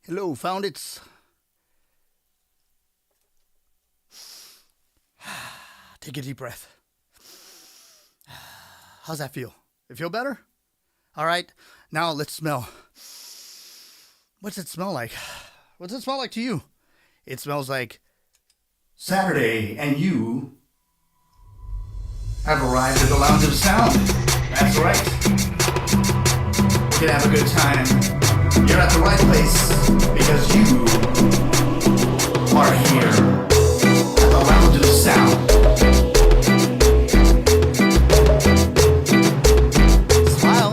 Hello, found it. Take a deep breath. How's that feel? It feel better? All right, now let's smell. What's it smell like? What's it smell like to you? It smells like Saturday, and you have arrived at the Lounge of Sound. That's right. We're gonna have a good time. You're at the right place because you are here at the Lounge of Sound. Smile.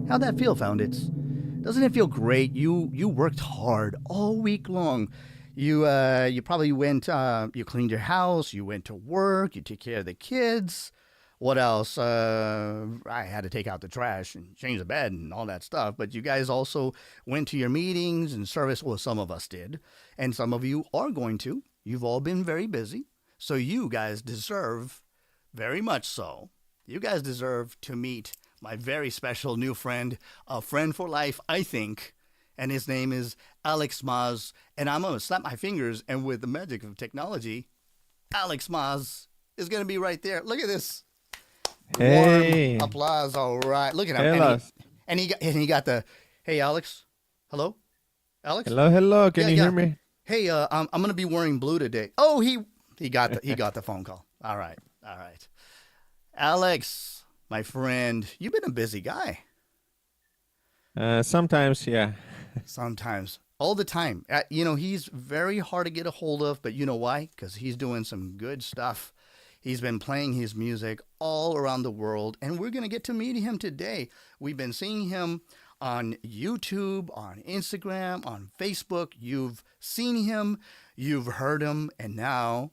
How'd that feel, Found It? Doesn't it feel great? You worked hard all week long. You probably went, you cleaned your house, you went to work, you took care of the kids. What else? I had to take out the trash and change the bed and all that stuff. But you guys also went to your meetings and service. Well, some of us did. And some of you are going to. You've all been very busy. So you guys deserve, very much so, you guys deserve to meet my very special new friend, a friend for life, I think. And his name is Alex Mos. And I'm going to snap my fingers, and with the magic of technology, Alex Mos is going to be right there. Look at this. Warm Hey, applause. All right. Look at him. And he hello, and he got the, hey Alex. Hello? Alex? hello. Can Yeah, you hear yeah. me? Hey, I'm gonna be wearing blue today. Oh, he got the phone call. All right, all right. Alex, my friend, you've been a busy guy. Sometimes, yeah. Sometimes, all the time. He's very hard to get a hold of, but you know why? Because he's doing some good stuff. He's been playing his music all around the world, and we're gonna get to meet him today. We've been seeing him on YouTube, on Instagram, on Facebook. You've seen him, you've heard him, and now,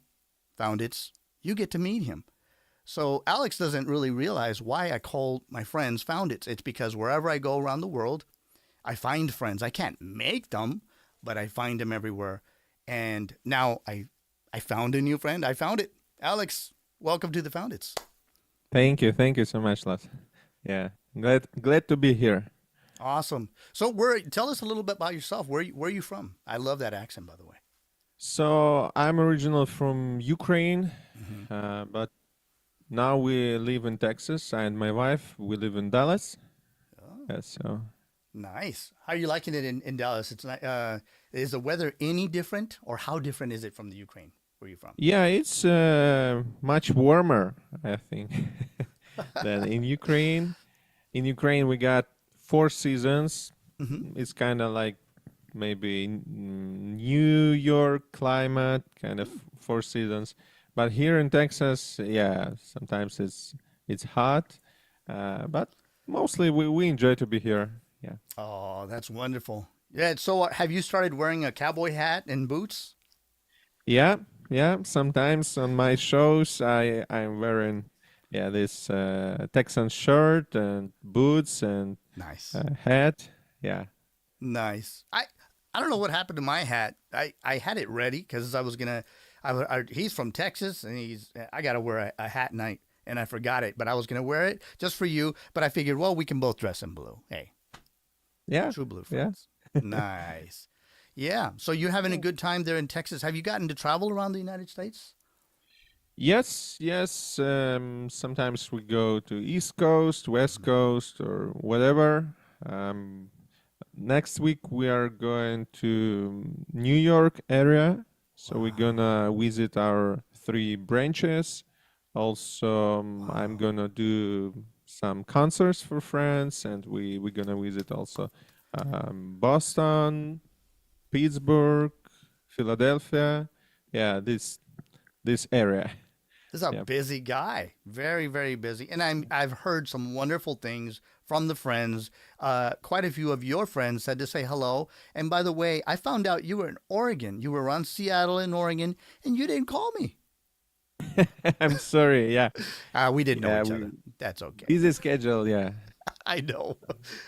found it's you get to meet him. So Alex doesn't really realize why I call my friends found it's because wherever I go around the world, I find friends. I can't make them, but I find them everywhere. And now I found a new friend. I found it. Alex, welcome to the Found It's. Thank you so much, Lars. Yeah, glad to be here. Awesome. So tell us a little bit about yourself. Where are you from? I love that accent, by the way. So I'm original from Ukraine, Hmm. but now we live in Texas. I and my wife, we live in Dallas. Oh, Yeah, so nice. How are you liking it in Dallas? It's not. Is the weather any different, or how different is it from the Ukraine? Where are you from? yeah, it's much warmer, I think, than in Ukraine. In Ukraine, we got 4 seasons. Hmm. It's kind of like maybe New York climate, kind of 4 seasons. But here in Texas, yeah, sometimes it's hot, but mostly we enjoy to be here. Yeah, Oh, that's wonderful. Yeah. So, have you started wearing a cowboy hat and boots? yeah, yeah. Sometimes on my shows, I'm wearing this Texan shirt and boots and Nice. hat. Yeah. Nice. I don't know what happened to my hat. I had it ready because I was gonna. He's from Texas, and I gotta wear a hat night, and I forgot it. But I was gonna wear it just for you. But I figured, well, we can both dress in blue. Hey, Yeah, true blue yeah. friends. Nice. Yeah. So you're having a good time there in Texas. Have you gotten to travel around the United States? Yes, yes. Sometimes we go to East Coast, West Mhm. Coast, or whatever. Um, Next week we are going to New York area, so we're Wow. gonna visit our 3 branches. Also, I'm Wow. gonna do some concerts for friends, and we're gonna visit also Boston, Pittsburgh, Philadelphia. Yeah, this area. This is a Yeah. busy guy, very, very busy, and I've heard some wonderful things from the friends. Quite a few of your friends said to say hello. And by the way, I found out you were in Oregon. You were around Seattle in Oregon, and you didn't call me. I'm sorry. Yeah, We didn't know yeah. each We other. That's okay. busy schedule. Yeah. I know.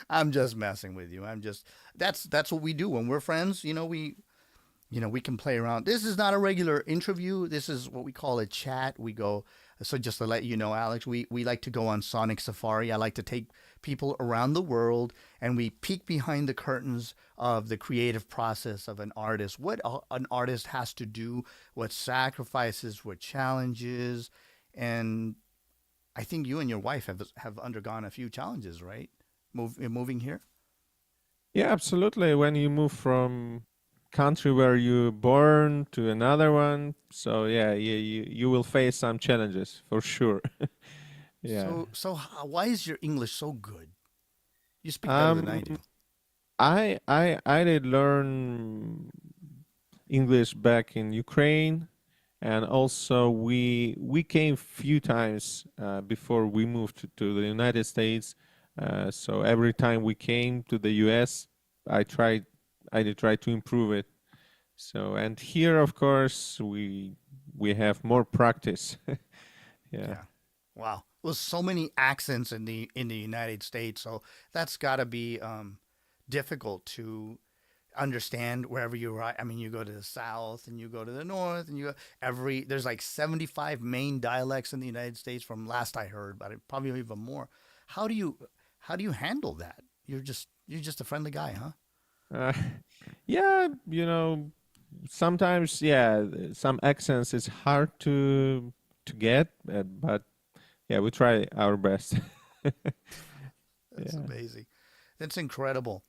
I'm just messing with you. That's what we do when we're friends. We can play around. This is not a regular interview. This is what we call a chat. We go, so just to let you know, Alex, we like to go on Sonic Safari. I like to take people around the world, and we peek behind the curtains of the creative process of an artist, what an artist has to do, what sacrifices, what challenges. And I think you and your wife have undergone a few challenges, right? Moving here. Yeah, absolutely. When you move from country where you born to another one, so yeah, you will face some challenges for sure. Yeah. Why is your English so good? You speak better than I do. Um, I did learn English back in Ukraine, and also we came few times before we moved to the United States. So every time we came to the US, I tried I did try to improve it. So and here, of course, we have more practice. Yeah. Yeah. Wow. Well, so many accents in the United States, so that's got to be difficult to understand wherever you are. I mean, you go to the south and you go to the north and you go there's like 75 main dialects in the United States from last I heard, but probably even more. How do you handle that? You're just a friendly guy, huh? Uh, yeah, sometimes, yeah, some accents is hard to get, but yeah, we try our best. That's Yeah. amazing. That's incredible.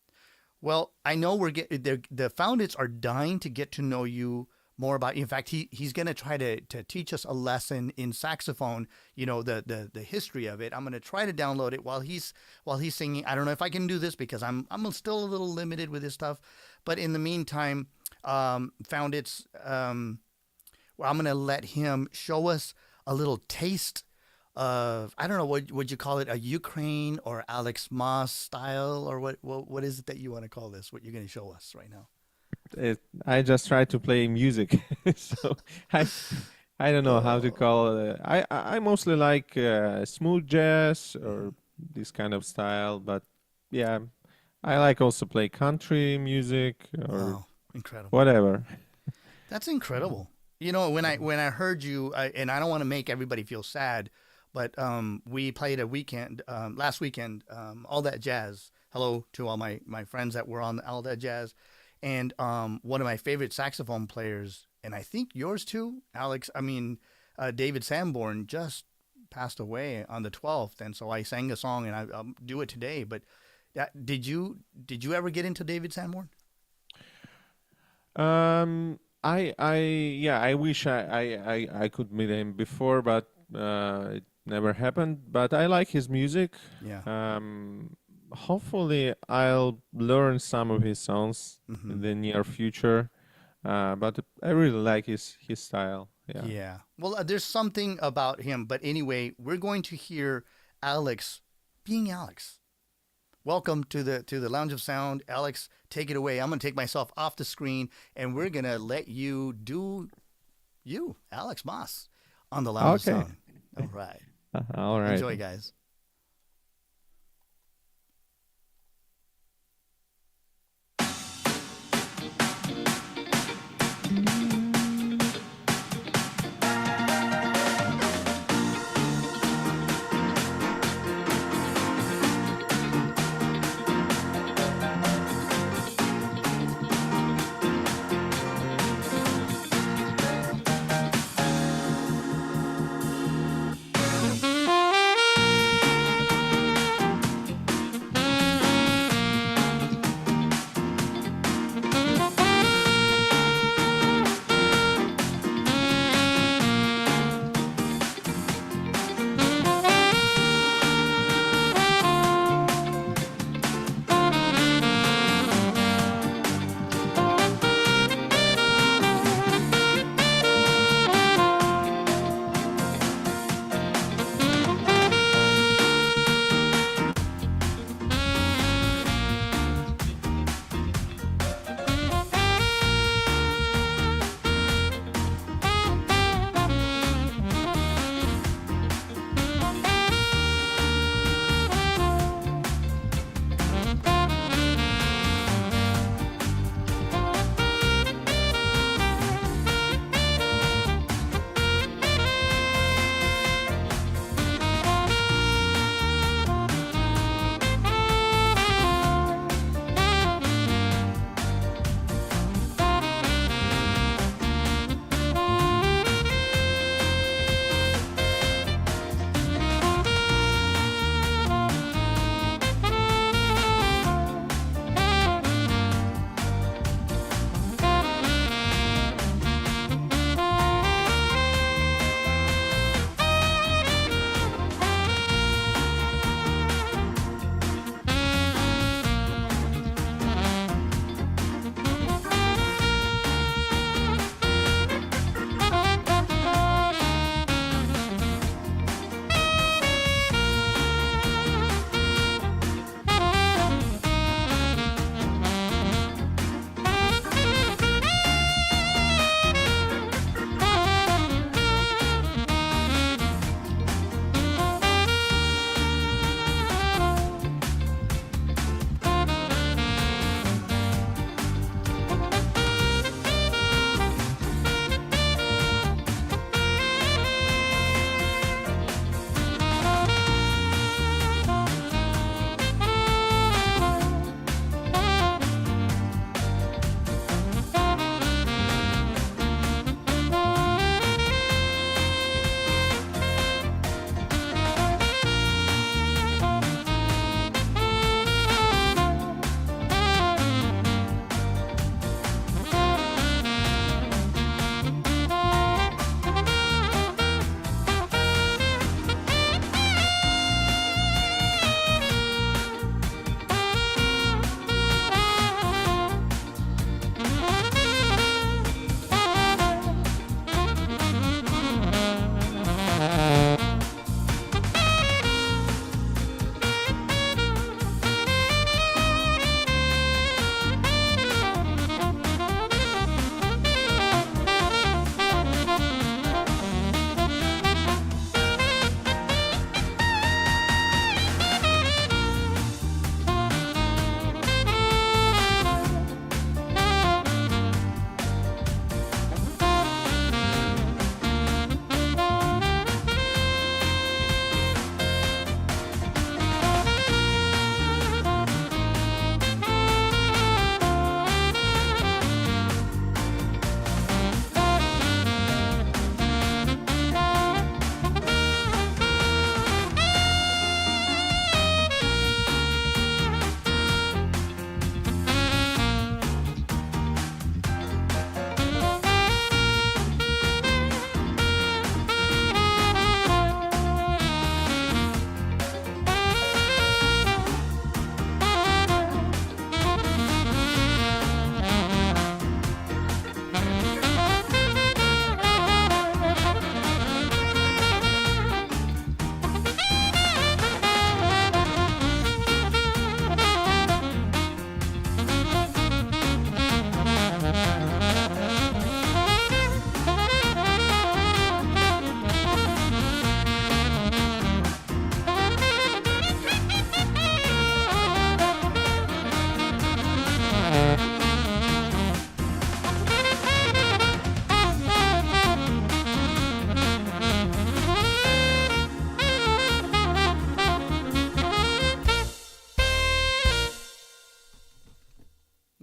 Well, I know the founders are dying to get to know you more about you. In fact, he's going to try to teach us a lesson in saxophone. The history of it. I'm going to try to download it while he's singing. I don't know if I can do this because I'm still a little limited with this stuff. But in the meantime, found it's well, I'm going to let him show us a little taste of, I don't know, what would you call it, a Ukraine or Alex Mos style, or what is it that you want to call this? What you're going to show us right now? I just try to play music, so I I don't know how to Oh, call it. I mostly like smooth jazz or this kind of style, but yeah, I like also play country music or wow, incredible. whatever. That's incredible. When I heard you, and I don't want to make everybody feel sad, but we played a weekend last weekend, all that jazz. Hello to all my friends that were on all that jazz, and one of my favorite saxophone players, and I think yours too, Alex. I mean, David Sanborn just passed away on the 12th, and so I sang a song, and I'll do it today. But did you ever get into David Sanborn? Yeah, I wish I could meet him before, but it never happened. But I like his music. Yeah. Hopefully, I'll learn some of his songs Hmm. in the near future. But I really like his style. Yeah. Yeah. Well, there's something about him. But anyway, we're going to hear Alex being Alex. Welcome to the Lounge of Sound. Alex, take it away. I'm going to take myself off the screen and we're going to let you do you, Alex Mos, on the Lounge of Okay. Sound. All right. All right. Enjoy, guys.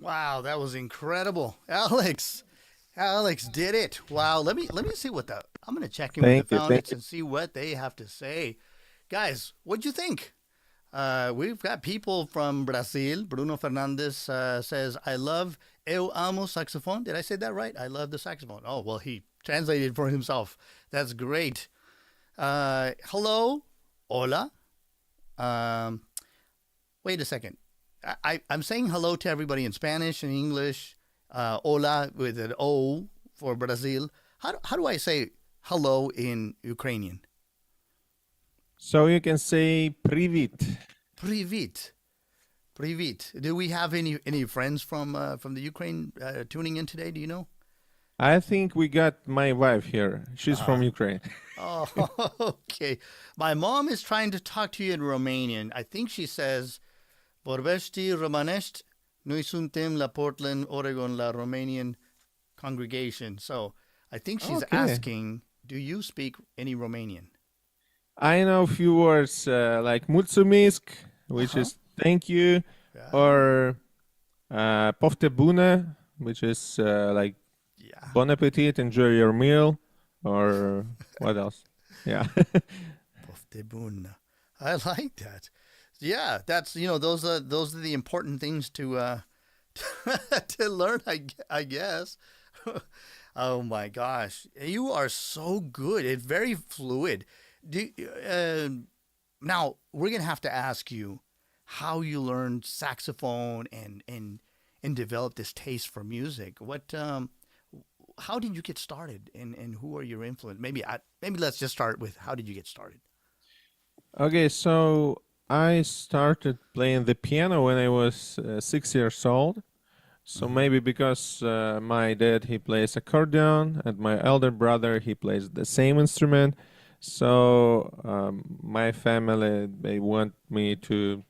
Wow, that was incredible, Alex. Alex did it. Wow. Let me see what the. I'm gonna check in with the Thank you, thank Foundits you. and see what they have to say, guys. What'd you think? We've got people from Brazil. Bruno Fernandez says, "I love eu amo saxophone." Did I say that right? I love the saxophone. Oh well, he translated for himself. That's great. Hello, hola. Um, Wait a second. I'm saying hello to everybody in Spanish and English. Hola with an O for Brazil. How do I say hello in Ukrainian? So you can say "Привіт." Привit. Привit. Do we have any friends from the Ukraine tuning in today? Do you know? I think we got my wife here. She's from Ukraine. Oh, okay. My mom is trying to talk to you in Romanian. I think she says, "Vorbești românești? Noi suntem la Portland, Oregon, la Romanian congregation." So I think she's Okay. asking, do you speak any Romanian? I know a few words like mulțumesc, Uh which huh. is thank you, Yeah. or poftă bună, which is like Yeah. bon appetit, enjoy your meal, or what else? Yeah. Pofte bună. I like that. Yeah, that's those are the important things to to learn. I guess. Oh my gosh, you are so good. It's very fluid. Do uh, Now we're gonna have to ask you how you learned saxophone and developed this taste for music. How did you get started, and who are your influence? Maybe let's just start with how did you get started? Okay, so I started playing the piano when I was 6 years old. So Hmm. maybe because my dad he plays accordion and my elder brother he plays the same instrument. So my family they want me to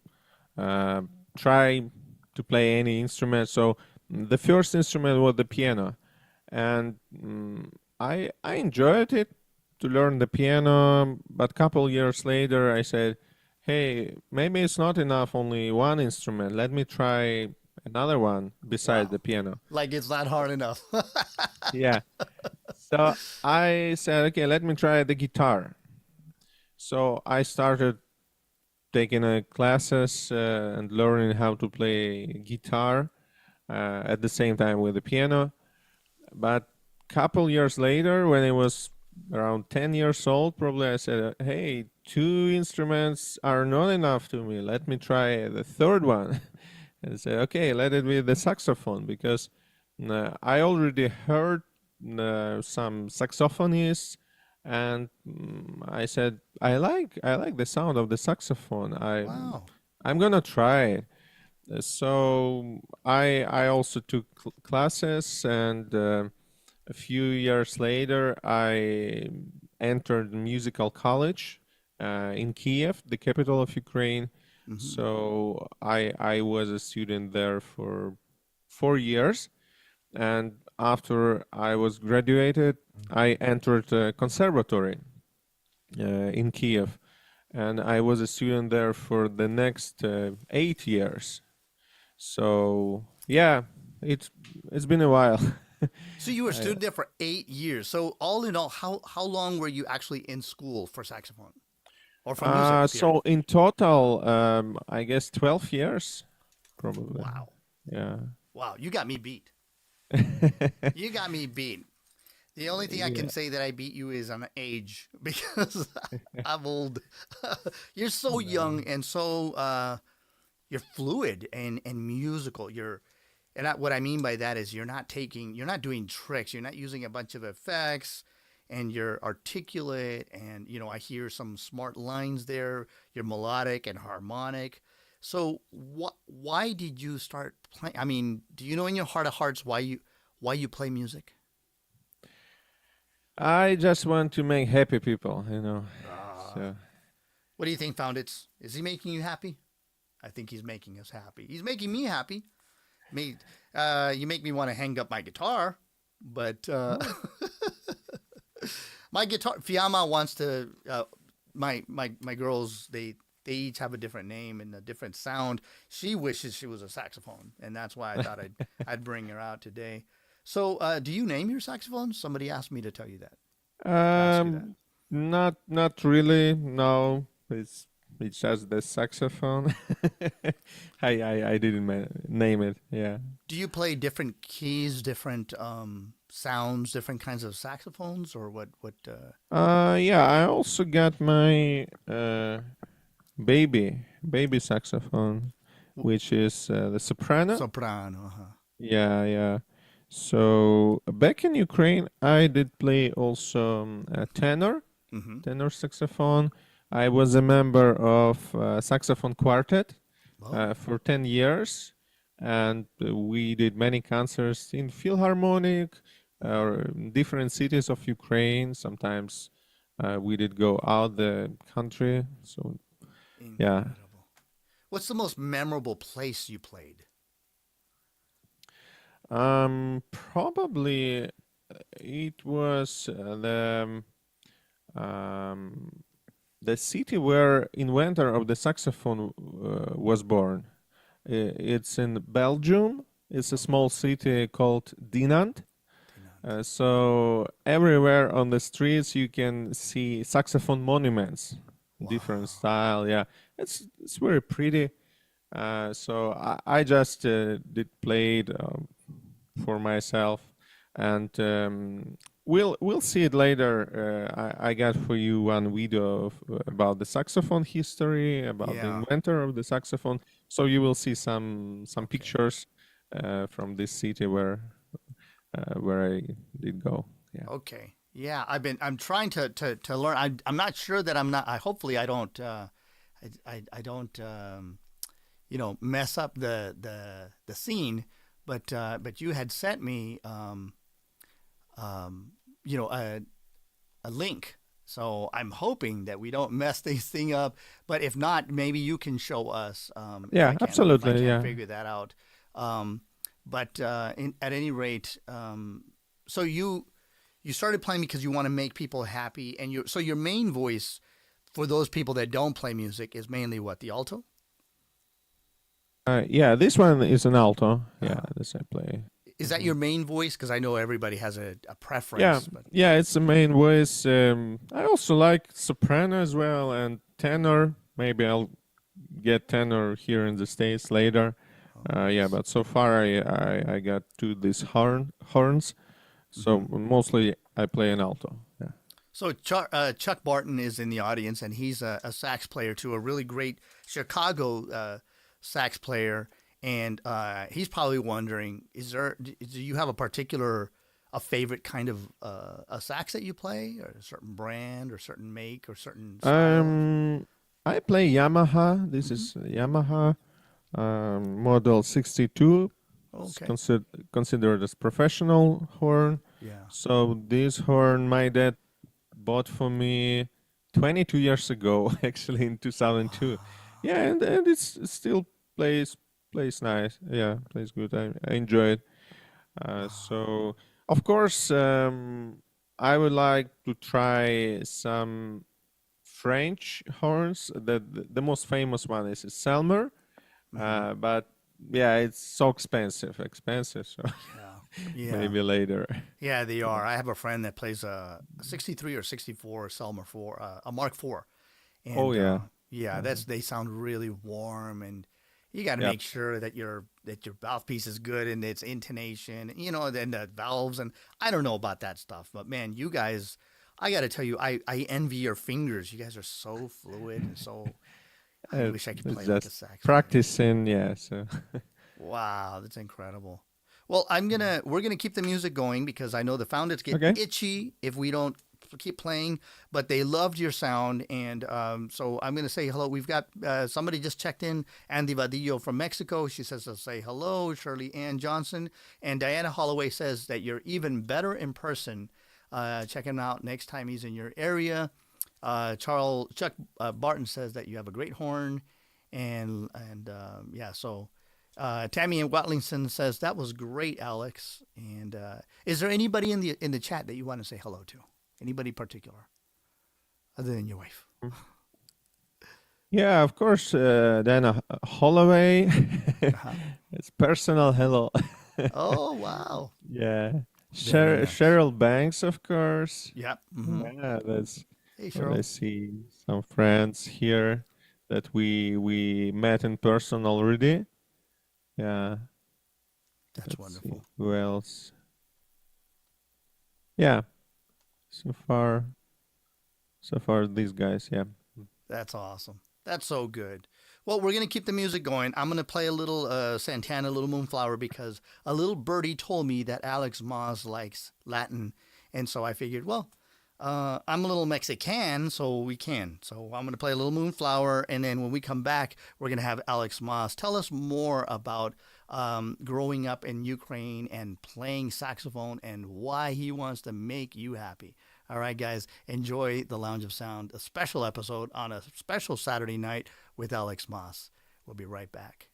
uh, try to play any instrument. So the first instrument was the piano, and I enjoyed it to learn the piano. But couple years later, I said, "Hey, maybe it's not enough only one instrument. Let me try another one besides Wow, the piano." like it's not hard enough. Yeah. So I said, "Okay, let me try the guitar." So I started taking classes and learning how to play guitar at the same time with the piano. But couple years later, when I was around 10 years old, probably I said, "Hey, two instruments are not enough to me. Let me try the third one." And say, "Okay, let it be the saxophone," because I already heard some saxophonists, and I said, I like the sound of the saxophone. Wow. I'm gonna try it." So I also took classes, and a few years later I entered musical college in Kiev, the capital of Ukraine. Hmm. So I was a student there for 4 years, and after I was graduated, I entered a conservatory in Kiev, and I was a student there for the next 8 years. So yeah, it's been a while. So you were a I, student there for 8 years. So all in all, how long were you actually in school for saxophone or for music? Period. so in total, I guess 12 years, probably. Wow. Yeah. Wow. You got me beat. You got me beat. The only thing I can Yeah. say that I beat you is on age because I'm old. You're so young and so you're fluid and musical. What I mean by that is you're not doing tricks. You're not using a bunch of effects, and you're articulate. And I hear some smart lines there. You're melodic and harmonic. So why did you start playing? I mean, do you know in your heart of hearts why you play music? I just want to make happy people. Uh, So what do you think, Foundits? Is he making you happy? I think he's making us happy. He's making me happy. Me, you make me want to hang up my guitar, but oh, my guitar. Fiamma wants to. My girls. they each have a different name and a different sound. She wishes she was a saxophone, and that's why I thought I'd bring her out today. So, do you name your saxophone? Somebody asked me to tell you that. To ask you that. Not really. No, it's just the saxophone. I didn't name it. Yeah. Do you play different keys, different sounds, different kinds of saxophones, or what? Yeah. I also got my baby saxophone, which is the soprano. Soprano. Uh-huh. Yeah, yeah. So back in Ukraine, I did play also a Mm-hmm. tenor saxophone. I was a member of saxophone quartet Oh. for 10 years, and we did many concerts in Philharmonic or in different cities of Ukraine. Sometimes we did go out the country. So yeah. Incredible. What's the most memorable place you played? Probably it was the city where inventor of the saxophone was born. It's in Belgium. It's a small city called Dinant. Dinant. So everywhere on the streets you can see saxophone monuments, different Wow. style. Yeah, it's very pretty. So I just did played for myself, and we'll see it later. I got for you one video about the saxophone history, about the Yeah. inventor of the saxophone. So you will see some Okay. pictures from this city where I did go. Yeah. Okay. Yeah, I'm trying to learn. I'm not sure that I'm not. Hopefully I don't. I don't. Mess up the scene. But you had sent me a link. So I'm hoping that we don't mess this thing up. But if not, maybe you can show us Yeah, if I absolutely. can't Yeah. figure that out. At any rate, so you started playing because you want to make people happy, and so your main voice for those people that don't play music is mainly what, the alto? Yeah, this one is an alto. Yeah, Uh-huh. this I play. Is that Mhm. your main voice? Because I know everybody has a Yeah, preference, but yeah, it's the main voice. I also like soprano as well and tenor. Maybe I'll get tenor here in the States later. oh, Yeah, nice. but so far I got to these horns. So Hmm. mostly I play an alto. Yeah. So Chuck Barton is in the audience, and he's a sax player too, a really great Chicago sax player. And he's probably wondering, do you have a favorite kind of a sax that you play, or a certain brand, or certain make, or certain style? I play Yamaha. This Hmm. is Yamaha model 62. It's Okay. considered as professional horn. Yeah. So this horn my dad bought for me 22 years ago, actually in 2002. Wow. Yeah, and it still plays nice. Yeah, plays good. I enjoy it. Wow. So of course, I would like to try some French horns. The most famous one is Selmer, Hmm. but yeah, it's so expensive. So Yeah. Yeah. maybe later. Yeah, they are. I have a friend that plays a 63 or 64 Selmer 4, a Mark 4. Oh And yeah. yeah, Uh-huh. they sound really warm, and you got to Yep. make sure that your mouthpiece is good and its intonation, then the valves, and I don't know about that stuff, but man, you guys, I got to tell you, I envy your fingers. You guys are so fluid and so. I wish I could It's play like a just sax player. practicing. Yeah. So Wow, that's incredible. Well, we're gonna keep the music going because I know the founders get okay. itchy if we don't keep playing, but they loved your sound, and so I'm gonna say hello. We've got somebody just checked in, Andy Vadillo from Mexico. She says to say hello, Shirley Ann Johnson, and Diana Holloway says that you're even better in person. Check him out next time he's in your area. Chuck Barton says that you have a great horn, and yeah, so Tammy and Watlington says that was great, Alex. And is there anybody in the chat that you want to say hello to? Anybody particular, other than your wife? Yeah, of course. Then a Holloway. Uh-huh. It's personal hello. Oh, wow. Yeah. Very nice. Cheryl Banks, of course. Yep. Mm-hmm. Yeah, that's Hey, what I Cheryl. see. Some friends here that we met in person already. Yeah. That's Let's see wonderful. who else. Yeah. So far, these guys. Yeah. That's awesome. That's so good. Well, we're going to keep the music going. I'm going to play a little Santana, Little Moonflower, because a little birdie told me that Alex Mos likes Latin. And so I figured, well, I'm a little Mexican, so we can. So I'm going to play a little Moonflower. And then when we come back, we're going to have Alex Mos tell us more about growing up in Ukraine and playing saxophone and why he wants to make you happy. All right, guys, enjoy the Lounge of Sound, a special episode on a special Saturday night with Alex Mos. We'll be right back.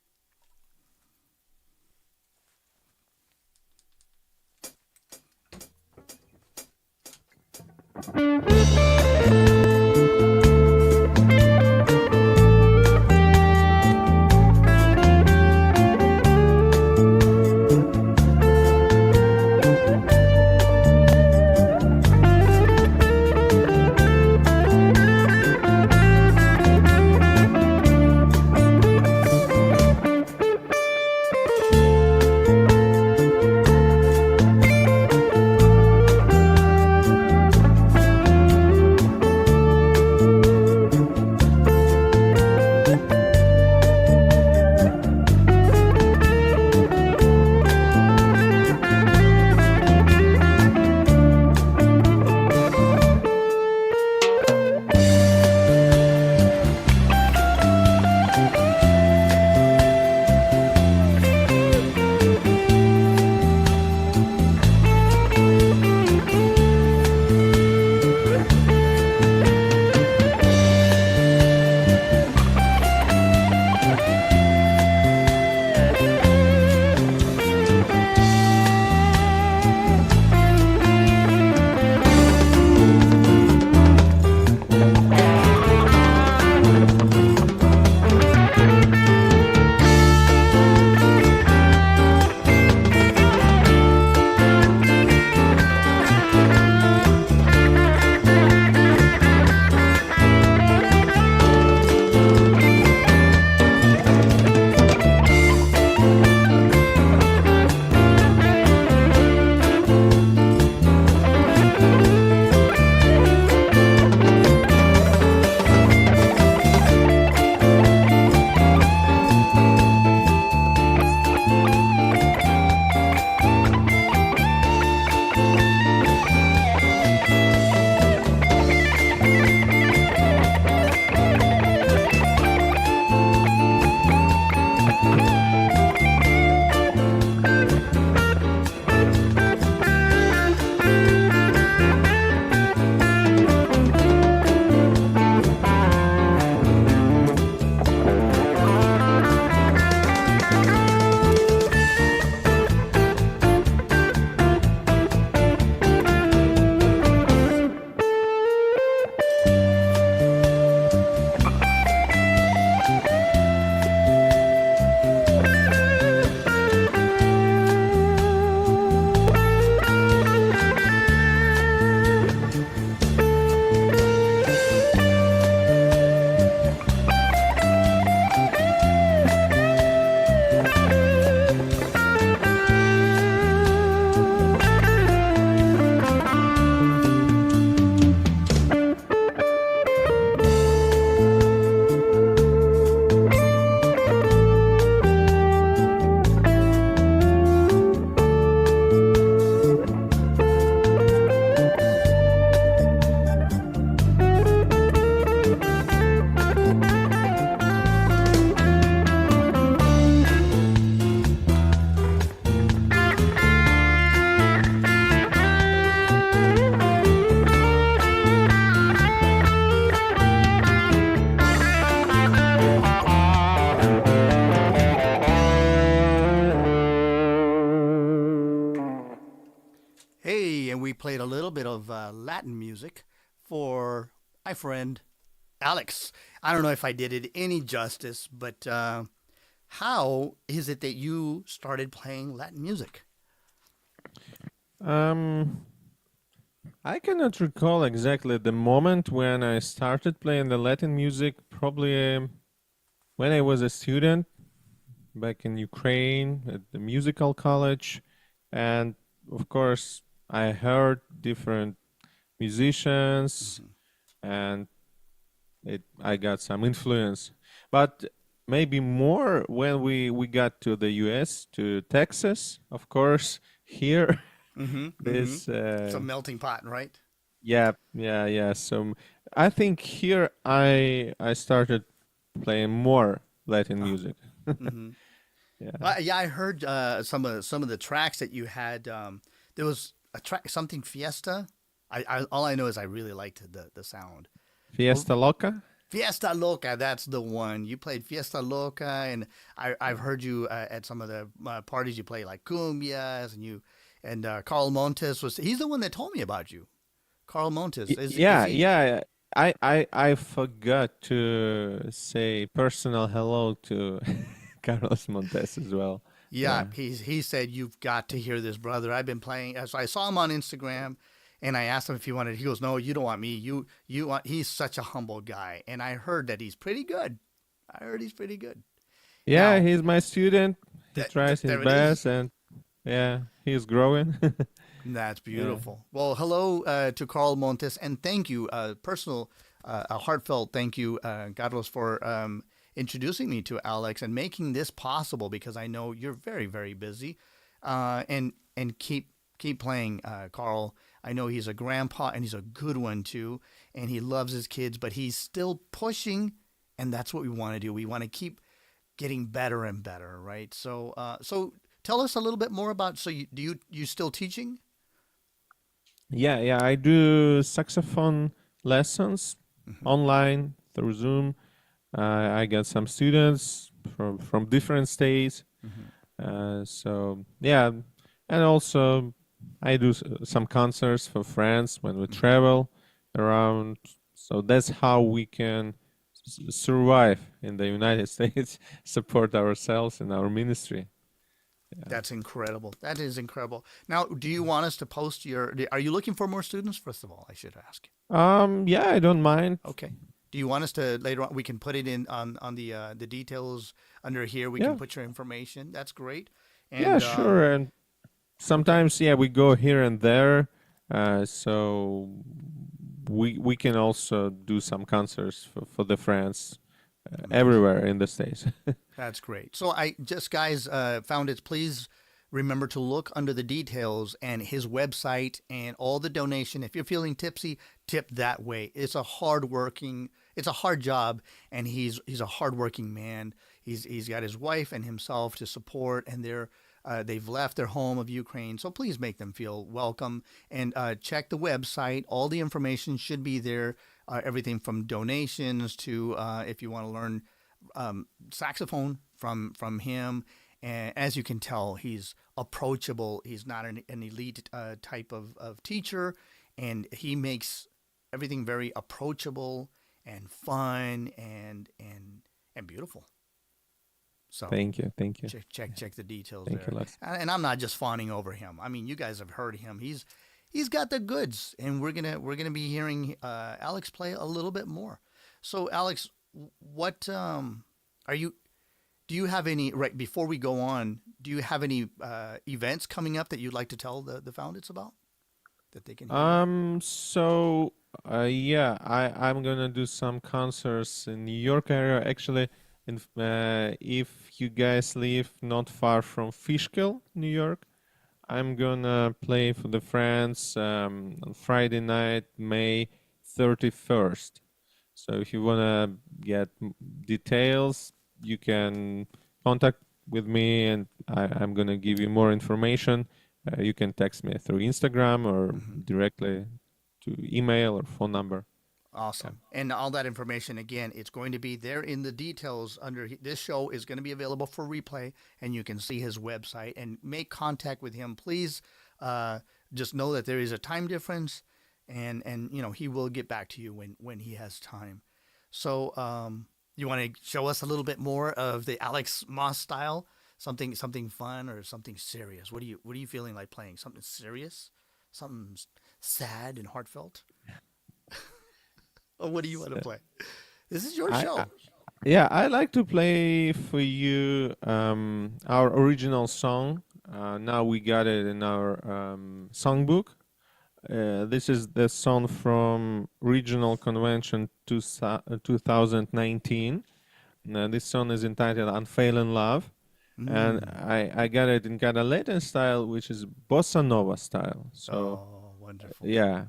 Hey, and we played a little bit of Latin music for my friend Alex, I don't know if I did it any justice, but how is it that you started playing Latin music? Um, I cannot recall exactly the moment when I started playing the Latin music. Probably when I was a student back in Ukraine at the musical college, and of course I heard different musicians, Hmm. and I got some influence. But maybe more when we got to the US, to Texas, of course. Here, Hmm. Hmm. this It's a melting pot, right? yeah. So I think here I started playing more Latin Uh, music. hmm. Yeah. Yeah, I heard some of the tracks that you had. There was a track, something Fiesta. I all I know is I really liked the sound. Oh, Fiesta Loca? Fiesta Loca, that's the one. You played Fiesta Loca, and I've heard you at some of the parties. You play like cumbias, and Carl Montes he's the one that told me about you. Carl Montes is Yeah, he? yeah. I forgot to say personal hello to Carlos Montes as well. Yeah, Yeah. he said you've got to hear this, brother. I've been playing. So I saw him on Instagram, and I asked him if he wanted. He goes, "No, you don't want me. You want." He's such a humble guy, and I heard that he's pretty good. I heard he's pretty good. Yeah, Now, he's my student. He tries his there it is. best, and yeah, he's growing. That's Yeah. beautiful. Well, hello to Carl Montes, and thank you, a heartfelt thank you, Carlos, for introducing me to Alex and making this possible because I know you're very, very busy, and keep playing, Carl. I know he's a grandpa and he's a good one too, and he loves his kids, but he's still pushing, and that's what we want to do. We want to keep getting better and better, right? So tell us a little bit more about. So you still teaching? Yeah. I do saxophone lessons Hmm. online through Zoom. I got some students from different states. Hmm. So yeah, and also I do some concerts for friends when we Hmm. travel around. So that's how we can survive in the United States, support ourselves and our ministry. Yeah. That's incredible. That is incredible. Now, do you want us to post your? Are you looking for more students? First of all, I should ask. Yeah, I don't mind. Okay. Do you want us to later on? We can put it in on the details under here. We can Yeah, put your information. That's great. yeah, And sure. And okay. sometimes, yeah, we go here and there. So we can also do some concerts for the friends Amazing. everywhere in the States. That's great. So I just guys found it. Please remember to look under the details and his website and all the donation. If you're feeling tipsy, tip that way. It's a hard job, and he's a hardworking man. He's got his wife and himself to support, and they've left their home of Ukraine. So please make them feel welcome and check the website. All the information should be there. Everything from donations to if you want to learn saxophone from him. And as you can tell, he's approachable. He's not an elite type of teacher, and he makes everything very approachable and fun and beautiful. So Thank you, check the details thank you, there. Les. And I'm not just fawning over him. I mean, you guys have heard him. He's got the goods, and we're gonna be hearing Alex play a little bit more. So Alex, what are you? Do you have any right before we go on? Do you have any events coming up that you'd like to tell the founders about that they can hear about? So yeah, I'm gonna do some concerts in New York area. Actually, if you guys live not far from Fishkill, New York, I'm gonna play for the friends on Friday night, May 31st. So if you wanna get details, you can contact with me, and I'm gonna give you more information. You can text me through Instagram or Hmm. directly to email or phone number. Yeah. Awesome. And all that information, again, it's going to be there in the details under this show is going to be available for replay, and you can see his website and make contact with him. Please just know that there is a time difference, and he will get back to you when he has time. So, you want to show us a little bit more of the Alex Moss style? Something fun or something serious? What are you feeling like playing? Something serious? Something sad and heartfelt? Or what do you want to So play? This is your I show. yeah, I like to play for you our original song. Now we got it in our songbook. This is the song from Regional Convention 2019. This song is entitled Unfailing Love. And Mm. I got it in kind of Latin style, which is bossa nova style. So Oh, wonderful. yeah,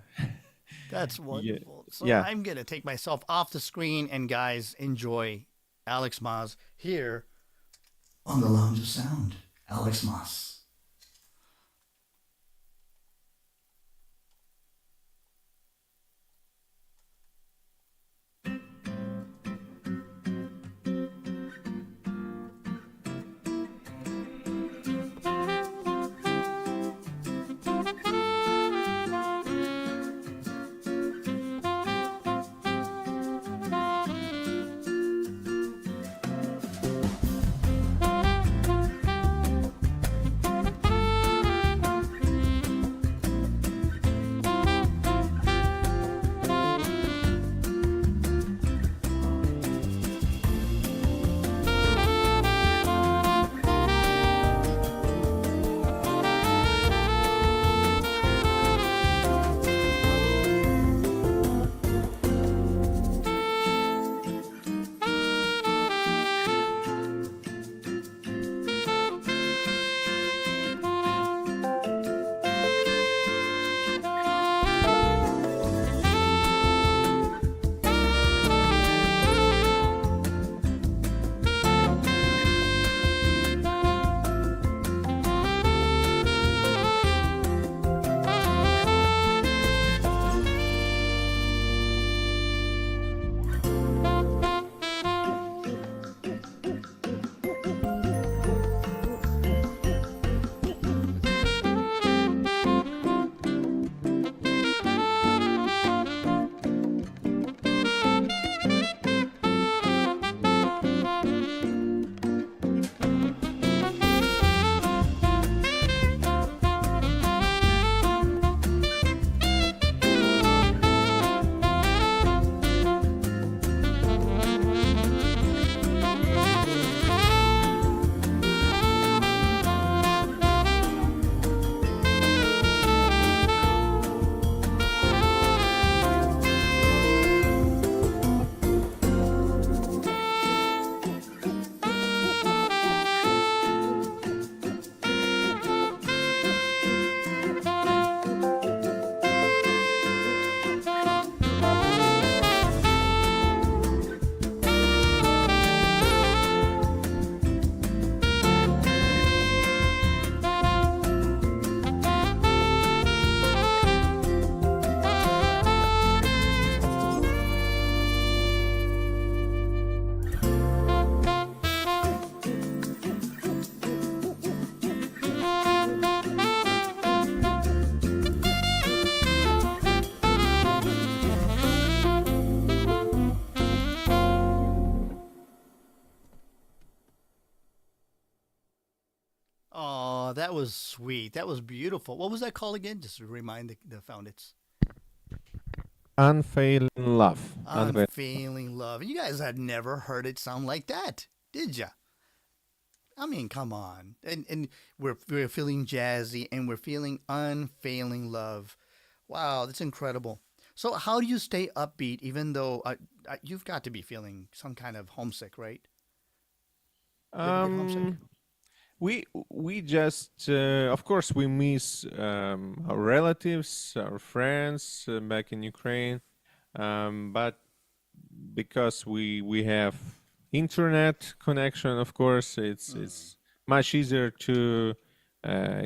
That's yeah, wonderful. So yeah. I'm gonna take myself off the screen and guys enjoy Alex Maz here on the Lounge of Sound. Alex Maz. Oh, that was sweet. That was beautiful. What was that called again? Just to remind the founders. Unfailing love. Unfailing. Unfailing love. You guys had never heard it sound like that, did ya? I mean, come on. And we're feeling jazzy and we're feeling unfailing love. Wow, that's incredible. So how do you stay upbeat even though you've got to be feeling some kind of homesick, right? You ever get homesick? Um, we just of course we miss our relatives, our friends back in Ukraine, but because we have internet connection, of course, Mm, it's much easier to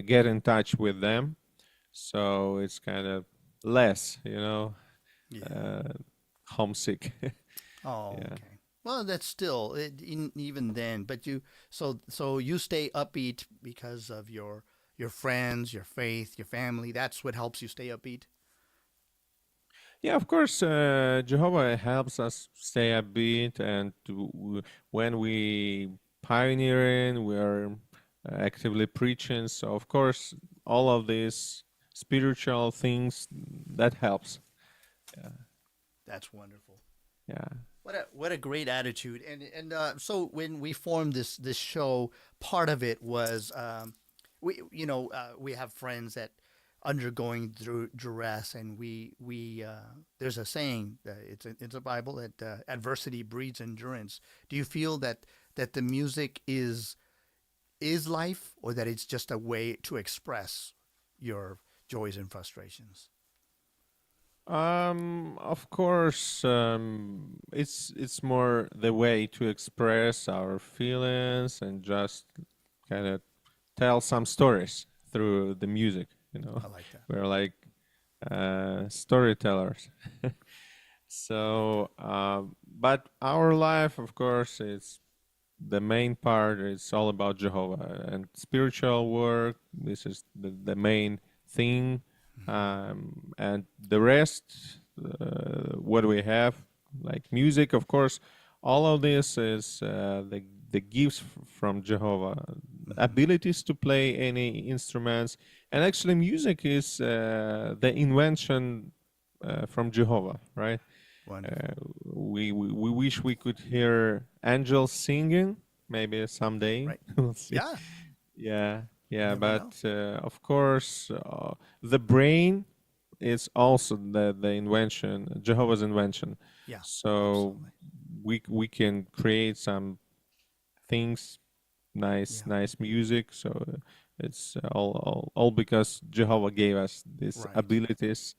get in touch with them. So it's kind of less, yeah. uh, homesick. Oh, Yeah. okay. Well, that's still even then. But so you stay upbeat because of your friends, your faith, your family. That's what helps you stay upbeat. Yeah, of course, Jehovah helps us stay a bit, and when we pioneering, we are actively preaching. So, of course, all of these spiritual things that helps. Yeah, That's wonderful. yeah, What a great attitude. And so when we formed this show, part of it was we have friends that undergoing through duress, and we there's a saying that it's a Bible that adversity breeds endurance. Do you feel that the music is life, or that it's just a way to express your joys and frustrations? Of course, it's more the way to express our feelings and just kind of tell some stories through the music. I like that. We're like storytellers. So, but our life, of course, it's the main part. It's all about Jehovah and spiritual work. This is the main thing, and the rest, what we have, like music, of course, all of this is the gifts from Jehovah, abilities to play any instruments, and actually, music is the invention from Jehovah, right? We wish we could hear angels singing, maybe someday. Right. We'll see. Yeah. Yeah, yeah, Never but of course, the brain is also the invention, Jehovah's invention. Yeah. So we can create some things, nice music. So it's all because Jehovah gave us these Right. abilities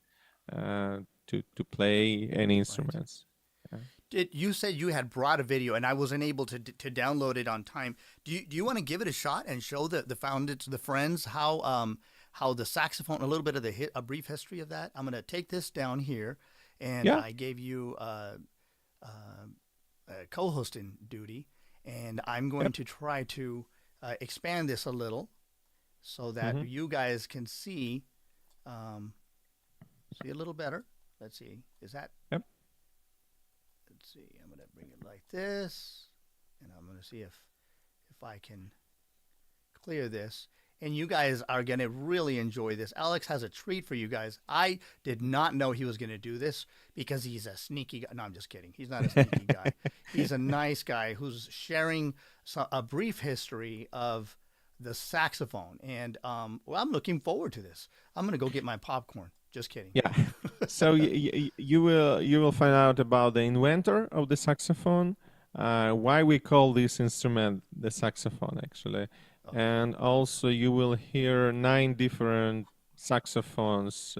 to play any instruments. You said you had brought a video, and I wasn't able to download it on time. Do you want to give it a shot and show the friends how the saxophone, a little bit of a brief history of that? I'm going to take this down here, and Yeah. I gave you co-hosting duty, and I'm going to try to expand this a little so that you guys can see a little better. Let's see. Is that? Yep. Let's see. I'm going to bring it like this, and I'm going to see if I can clear this. And you guys are going to really enjoy this. Alex has a treat for you guys. I did not know he was going to do this because he's a sneaky guy. No, I'm just kidding. He's not a sneaky guy. He's a nice guy who's sharing a brief history of the saxophone. And I'm looking forward to this. I'm going to go get my popcorn. Just kidding. Yeah. So you will find out about the inventor of the saxophone, why we call this instrument the saxophone, actually. Okay. And also you will hear 9 different saxophones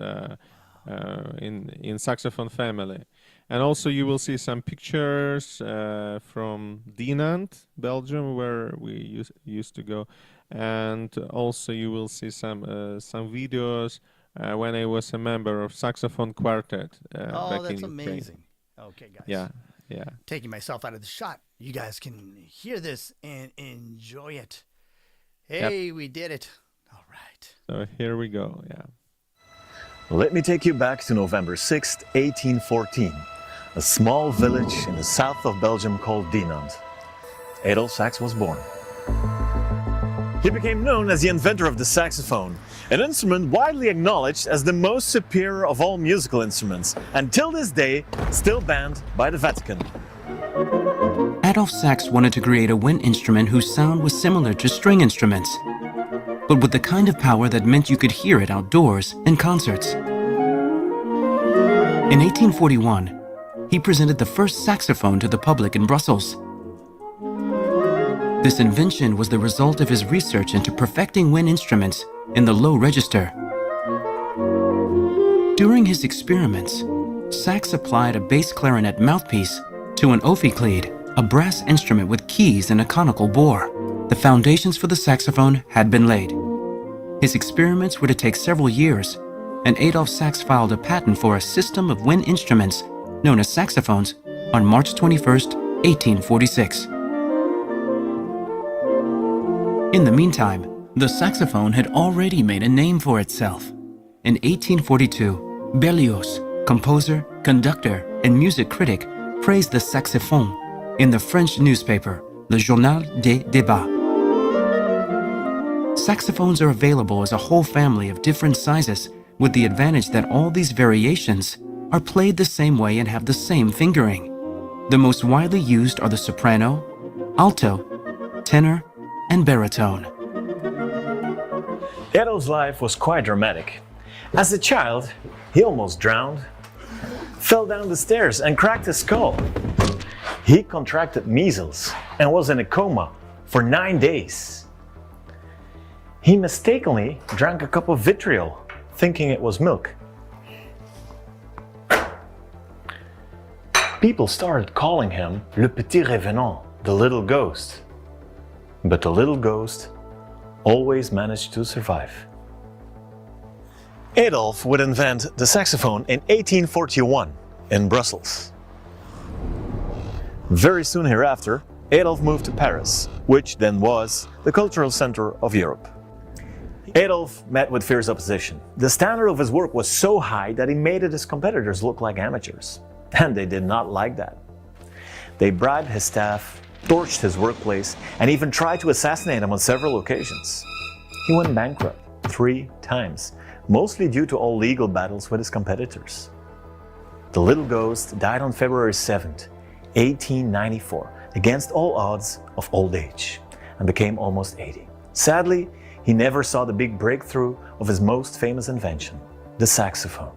in saxophone family. And also you will see some pictures from Dinant, Belgium, where we used to go. And also you will see some videos when I was a member of saxophone quartet back that's in amazing. Okay, guys. Yeah. Taking myself out of the shot. You guys can hear this and enjoy it. Hey, we did it. All right. So here we go, yeah. Let me take you back to November 6th, 1814, a small village in the south of Belgium called Dinant. Adolphe Sax was born. He became known as the inventor of the saxophone, an instrument widely acknowledged as the most superior of all musical instruments, and till this day, still banned by the Vatican. Adolphe Sax wanted to create a wind instrument whose sound was similar to string instruments, but with the kind of power that meant you could hear it outdoors in concerts. In 1841, he presented the first saxophone to the public in Brussels. This invention was the result of his research into perfecting wind instruments in the low register. During his experiments, Sax applied a bass clarinet mouthpiece to an ophicleide, a brass instrument with keys and a conical bore. The foundations for the saxophone had been laid. His experiments were to take several years, and Adolphe Sax filed a patent for a system of wind instruments known as saxophones on March 21st, 1846. In the meantime, the saxophone had already made a name for itself. In 1842, Berlioz, composer, conductor, and music critic, praised the saxophone in the French newspaper, Le Journal des Débats. Saxophones are available as a whole family of different sizes, with the advantage that all these variations are played the same way and have the same fingering. The most widely used are the soprano, alto, tenor, and baritone. Adolf's life was quite dramatic. As a child, he almost drowned, fell down the stairs and cracked his skull. He contracted measles and was in a coma for 9 days. He mistakenly drank a cup of vitriol, thinking it was milk. People started calling him Le Petit Revenant, the little ghost. But the little ghost always managed to survive. Adolf would invent the saxophone in 1841 in Brussels. Very soon hereafter, Adolf moved to Paris, which then was the cultural center of Europe. Adolf met with fierce opposition. The standard of his work was so high that he made his competitors look like amateurs. And they did not like that. They bribed his staff, torched his workplace, and even tried to assassinate him on several occasions. He went bankrupt 3 times, mostly due to all legal battles with his competitors. The little ghost died on February 7th, 1894, against all odds of old age, and became almost 80. Sadly, he never saw the big breakthrough of his most famous invention, the saxophone.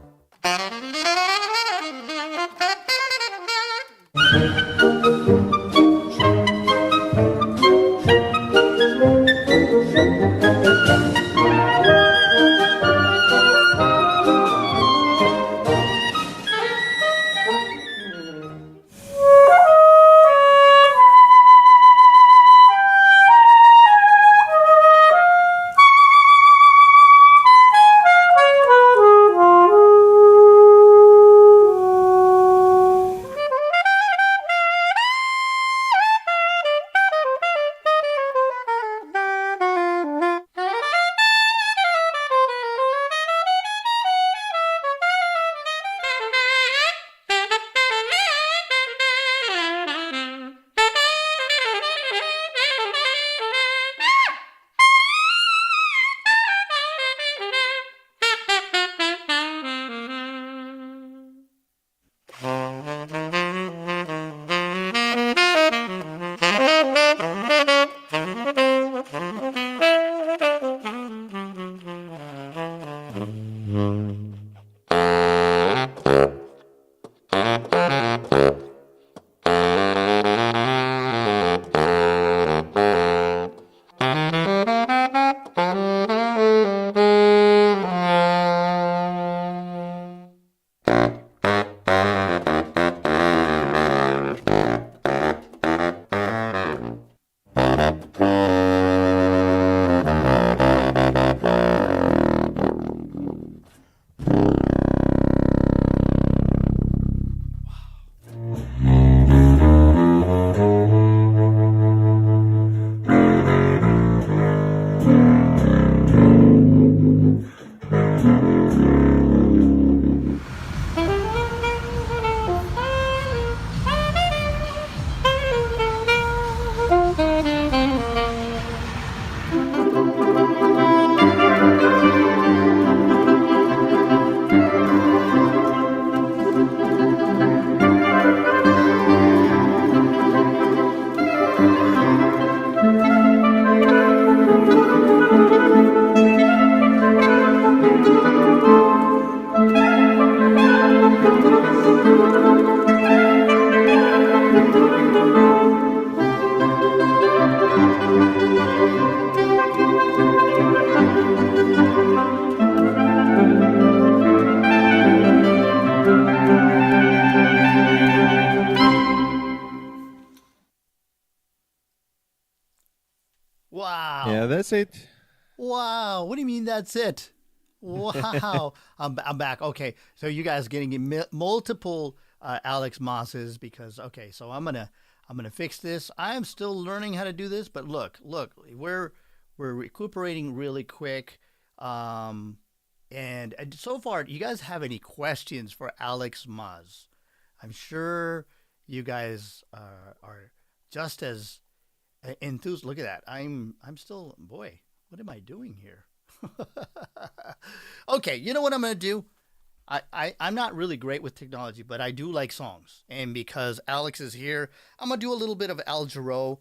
Wow. Yeah, that's it. Wow. What do you mean that's it? Wow. I'm back. Okay. So you guys getting multiple Alex Mosses because okay, so I'm gonna fix this. I am still learning how to do this, but look, we're recuperating really quick. And so far, you guys have any questions for Alex Mos? I'm sure you guys are just as enthused. Look at that. I'm still, boy, what am I doing here? Okay, you know what I'm going to do? I'm not really great with technology, but I do like songs. And because Alex is here, I'm going to do a little bit of Al Jarreau,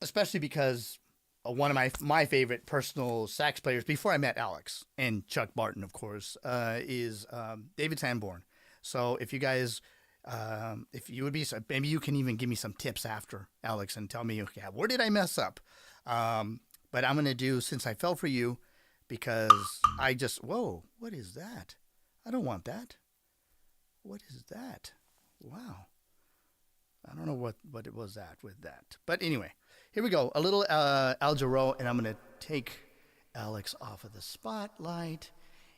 especially because one of my favorite personal sax players before I met Alex, and Chuck Barton, of course, is David Sanborn. So if you guys, if you would be, maybe you can even give me some tips after, Alex, and tell me, okay, where did I mess up? But I'm going to do Since I Fell for You, because I just, whoa, what is that? I don't want that. What is that? Wow. I don't know what it was that with that. But anyway, here we go. A little Al Jarreau, and I'm going to take Alex off of the spotlight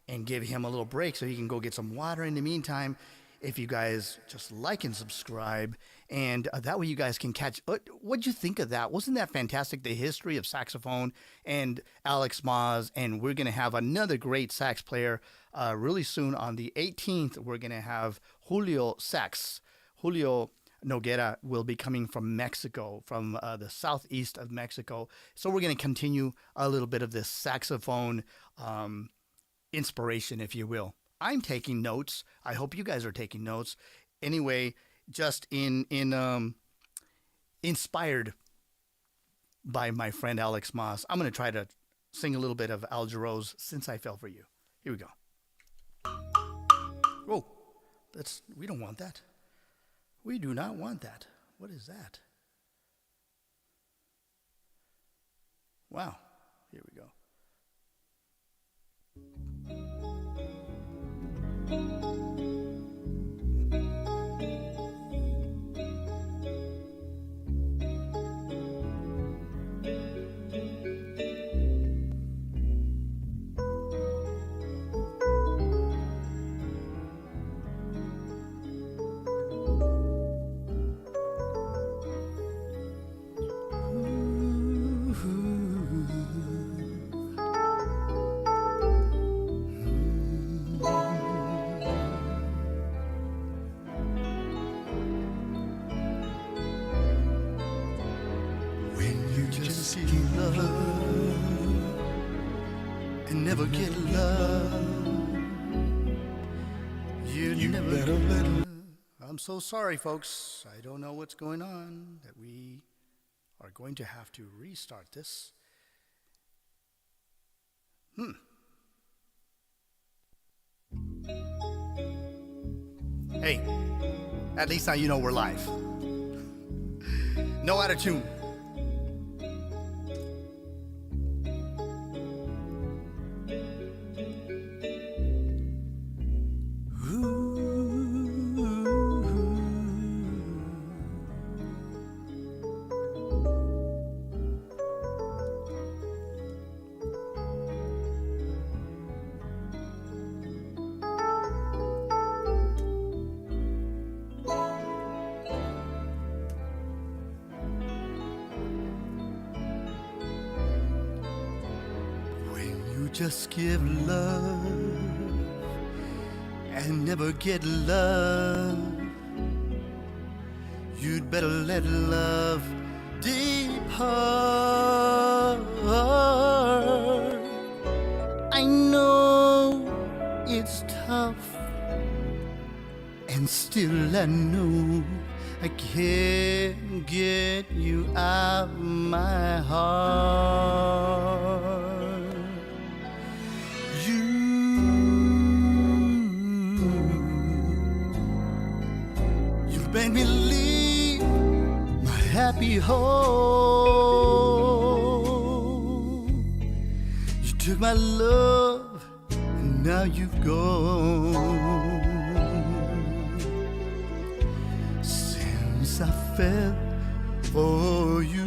and give him a little break so he can go get some water in the meantime. If you guys just like and subscribe, and that way you guys can catch. What'd you think of that? Wasn't that fantastic? The history of saxophone and Alex Mos, and we're going to have another great sax player really soon on the 18th. We're going to have Julio Noguera will be coming from Mexico, from the southeast of Mexico. So we're going to continue a little bit of this saxophone inspiration, if you will. I'm taking notes. I hope you guys are taking notes. Anyway, just inspired by my friend Alex Mos, I'm going to try to sing a little bit of Al Jarreau's Since I Fell for You. Here we go. Whoa, we don't want that. We do not want that. What is that? Wow, here we go. Never get love. You never get love. I'm so sorry, folks. I don't know what's going on, that we are going to have to restart this. Hey, at least now you know we're live. No out of tune. Just give love and never get love. You'd better let love depart. I know it's tough, and still I know I can't get you out of my heart. Made me leave my happy home. You took my love and now you've gone. Since I fell for you,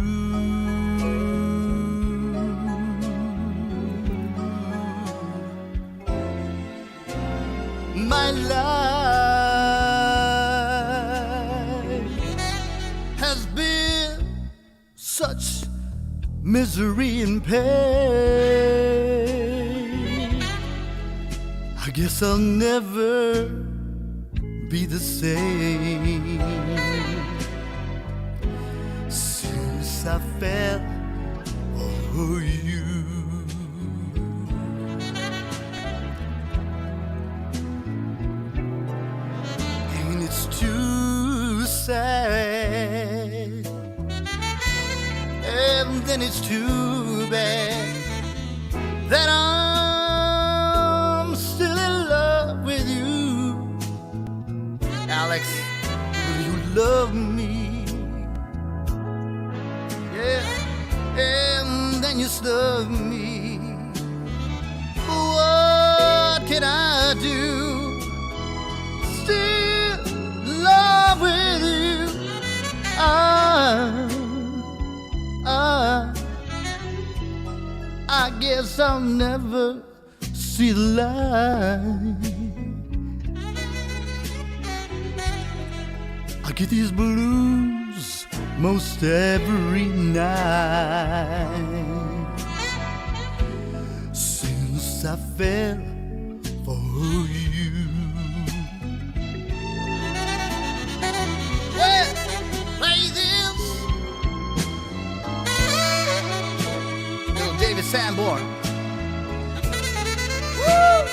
my life has been such misery and pain. guess I'll never be the same since I fell for you. And it's too sad, and then it's too bad that I'm still in love with you. Alex, will you love me? Yeah, and then you snub me. What can I do? Still in love with you. I guess I'll never see the light. I get these blues most every night since I fell for you. Well, play this little David Sanborn. Woo!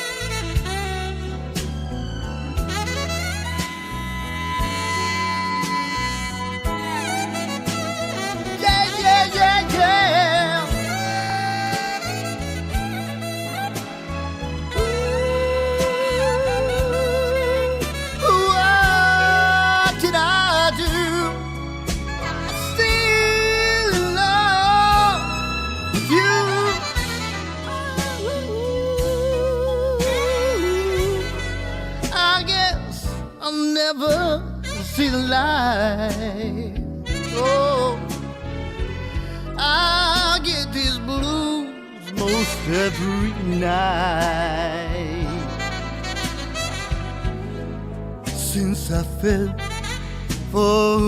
What did I do? I'm still in love with you. I guess I'll never see the light. Oh, I get these blues most every night since I fell for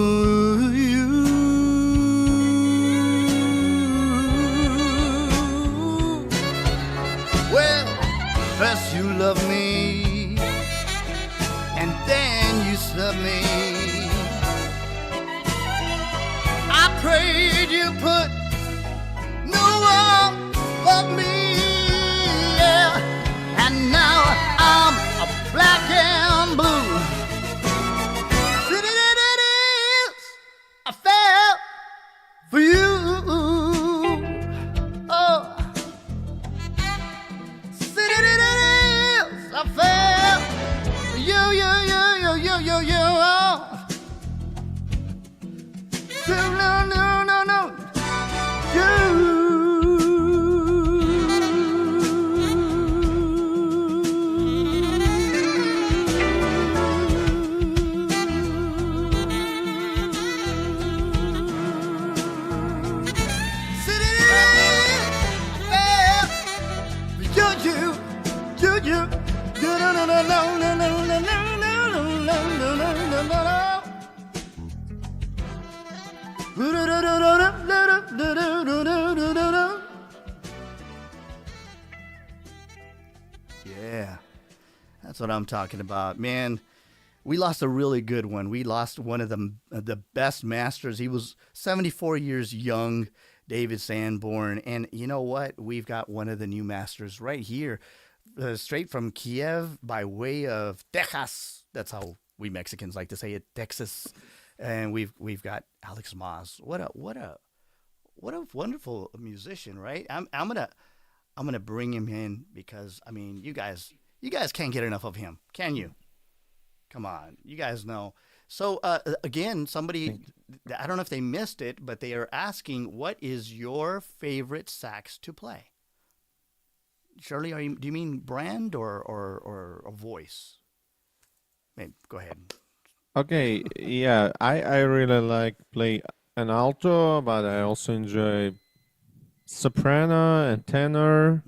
you. Well, first you love me, and then you snub me. I prayed you put no one but me, yeah. And now I'm a black and blue. It is, I fell for you. Oh, it is, I fell for you. No. Yeah, that's what I'm talking about, man. We lost a really good one. We lost one of the best masters. He was 74 years young, David Sanborn. And you know what? We've got one of the new masters right here, straight from Kiev by way of Texas. That's how we Mexicans like to say it, Texas. And we've got Alex Mos. What a wonderful musician, right? I'm gonna bring him in because I mean you guys can't get enough of him, can you? Come on, you guys know. So again, somebody, I don't know if they missed it, but they are asking, what is your favorite sax to play? Shirley, do you mean brand or a voice? Maybe, go ahead. Okay, yeah, I really like play an alto, but I also enjoy soprano and tenor.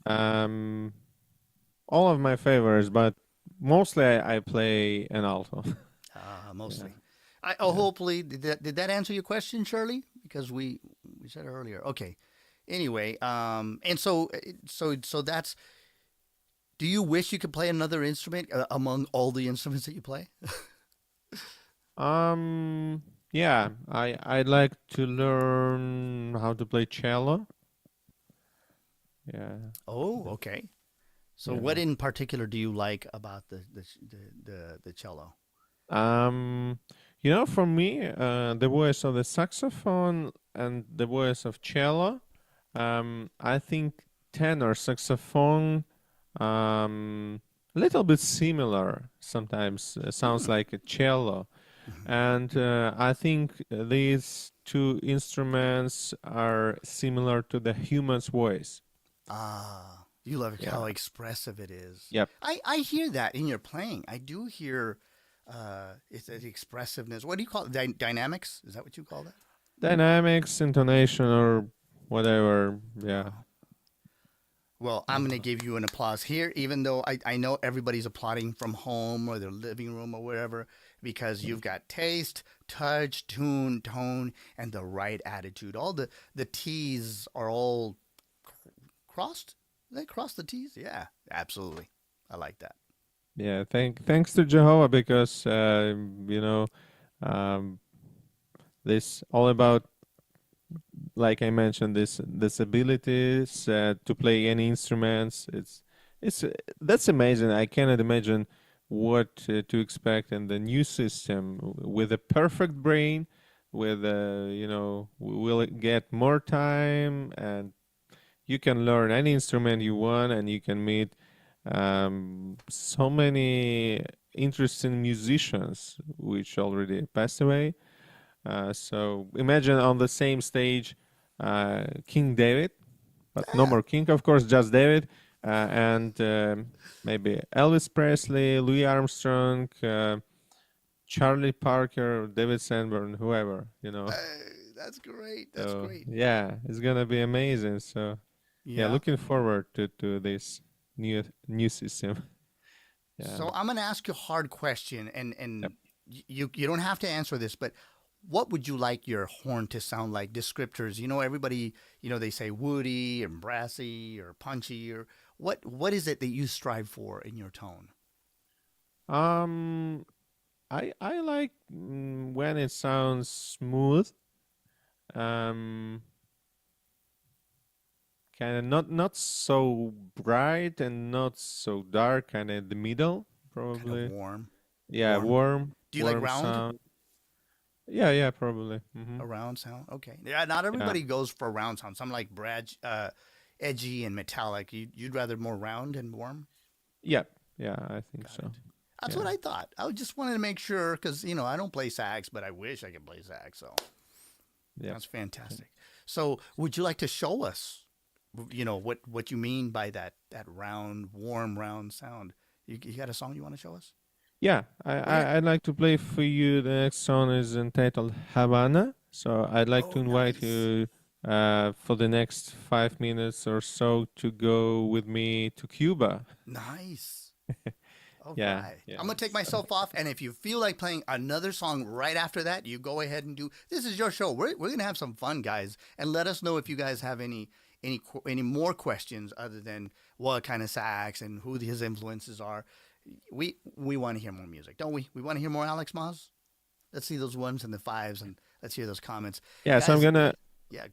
Mm-hmm. All of my favorites, but mostly I play an alto. Mostly. Yeah. Hopefully, did that answer your question, Shirley? Because we said earlier. Okay. Anyway, and so that's Do you wish you could play another instrument among all the instruments that you play? Yeah, I'd like to learn how to play cello. Yeah. Oh, okay. So, Yeah. what in particular do you like about the cello? For me, the voice of the saxophone and the voice of cello, I think tenor saxophone, a little bit similar sometimes, sounds like a cello. And I think these two instruments are similar to the human's voice. Ah, you love Yeah. how expressive it is. Yep. I hear that in your playing. I do hear it's the expressiveness. What do you call it? Dynamics? Is that what you call that? Dynamics, intonation, or whatever. Yeah. Well, I'm going to give you an applause here, even though I know everybody's applauding from home or their living room or wherever, because you've got taste, touch, tune, tone, and the right attitude. All the T's are all crossed. They cross the T's? Yeah, absolutely. I like that. Yeah, thanks to Jehovah, because this all about, like I mentioned, this abilities to play any instruments. It's that's amazing. I cannot imagine what to expect in the new system with a perfect brain. With we will get more time, and you can learn any instrument you want, and you can meet so many interesting musicians which already passed away. So imagine on the same stage King David, but no more King, of course, just David, and maybe Elvis Presley, Louis Armstrong, Charlie Parker, David Sanborn, whoever, That's great. That's So, great. yeah, it's gonna be amazing. So yeah, looking forward to this new system. Yeah. So I'm going to ask you a hard question, and Yep. you don't have to answer this, but what would you like your horn to sound like? Descriptors. Everybody, they say woody and brassy or punchy, or what is it that you strive for in your tone? I like when it sounds smooth. Kind of not so bright and not so dark, kind of in the middle, Kind probably. of warm. Yeah, warm. warm. Do you like warm round? sound. Yeah, probably. A round sound? Okay. Yeah, not everybody goes for a round sound. Some like edgy and metallic. You'd rather more round and warm? Yeah, I think so. That's Yeah. what I thought. I just wanted to make sure because, I don't play sax, but I wish I could play sax. So Yeah. that's fantastic. So would you like to show us, what you mean by that round, warm, round sound? You got a song you want to show us? Yeah, I'd like to play for you. The next song is entitled Havana. So I'd like to invite nice. you for the next 5 minutes or so to go with me to Cuba. Nice. All Yeah, right. yeah, I'm going to take myself off. And if you feel like playing another song right after that, you go ahead and do. This is your show. We're going to have some fun, guys. And let us know if you guys have any more questions other than what kind of sax and who his influences are. We want to hear more music, don't we? We want to hear more Alex Mos. Let's see those ones and the fives, and let's hear those comments. Yeah, so I'm Guys, gonna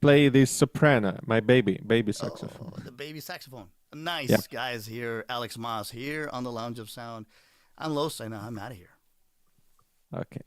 play this soprano, my baby saxophone. the baby saxophone. Nice, Yeah. guys. Here, Alex Mos here on the Lounge of Sound. I'm Los, and I'm out of here. Okay.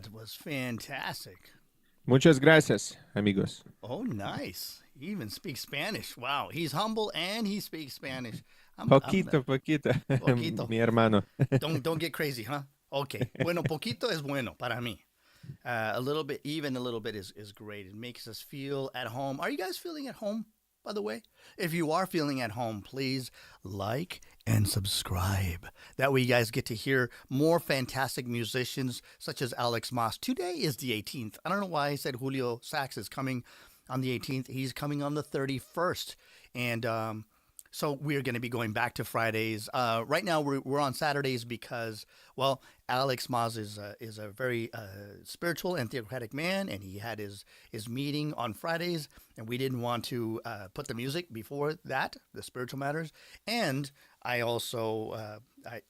That was fantastic. Muchas gracias, amigos. Oh, nice. He even speaks Spanish. Wow, he's humble and he speaks Spanish. Poquito. Poquito. Mi hermano. Don't get crazy, huh? Okay. Bueno, poquito es bueno para mí. A little bit, even a little bit is great. It makes us feel at home. Are you guys feeling at home, by the way? If you are feeling at home, please like and subscribe. That way you guys get to hear more fantastic musicians such as Alex Mos. Today is the 18th. I don't know why I said Julio Sax is coming on the 18th. He's coming on the 31st. And so we're going to be going back to Fridays. Right now we're on Saturdays because, well, Alex Mos is a very spiritual and theocratic man, and he had his meeting on Fridays, and we didn't want to put the music before that, the spiritual matters. And I also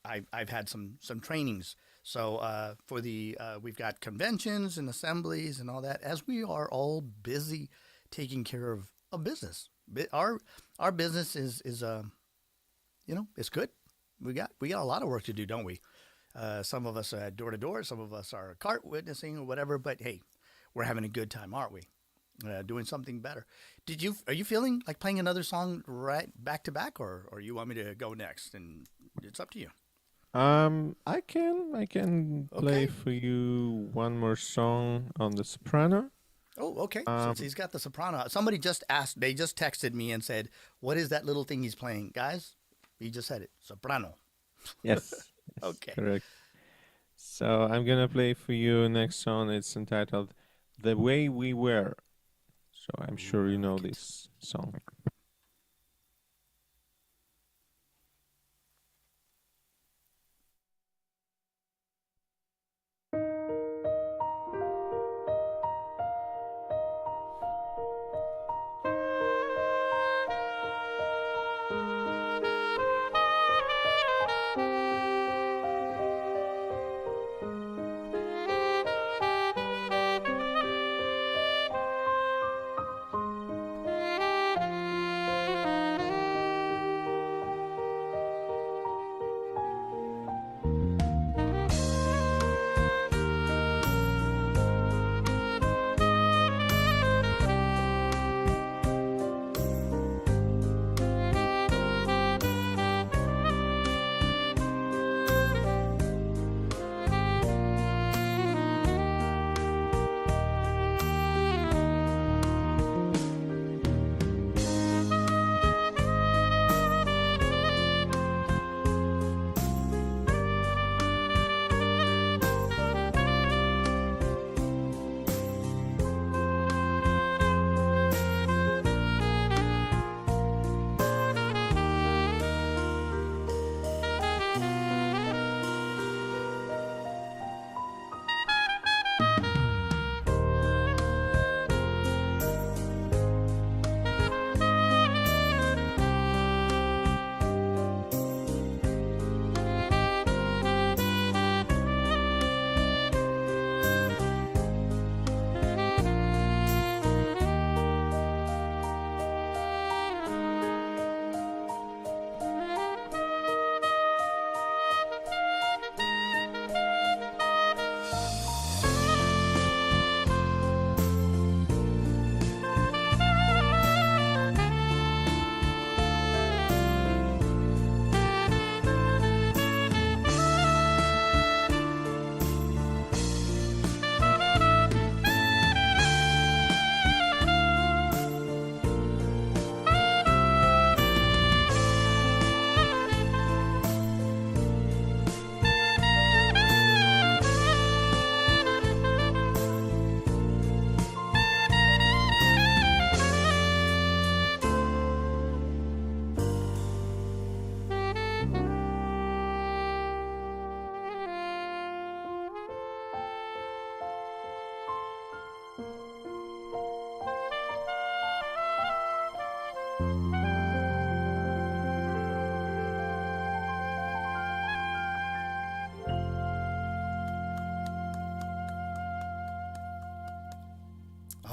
I've had some trainings. So for the we've got conventions and assemblies and all that, as we are all busy taking care of a business. Our business is it's good. We got a lot of work to do, don't we? Some of us are door to door, some of us are cart witnessing or whatever. But hey, we're having a good time, aren't we? Doing something better. Are you feeling like playing another song right back to back, or you want me to go next? And it's up to you. I can play for you one more song on the soprano. Oh, okay. Since he's got the soprano, somebody just asked. They just texted me and said, "What is that little thing he's playing, guys?" He just said it, soprano. Yes. Okay. Correct. So I'm gonna play for you next song. It's entitled "The Way We Were." So I'm sure you know this song.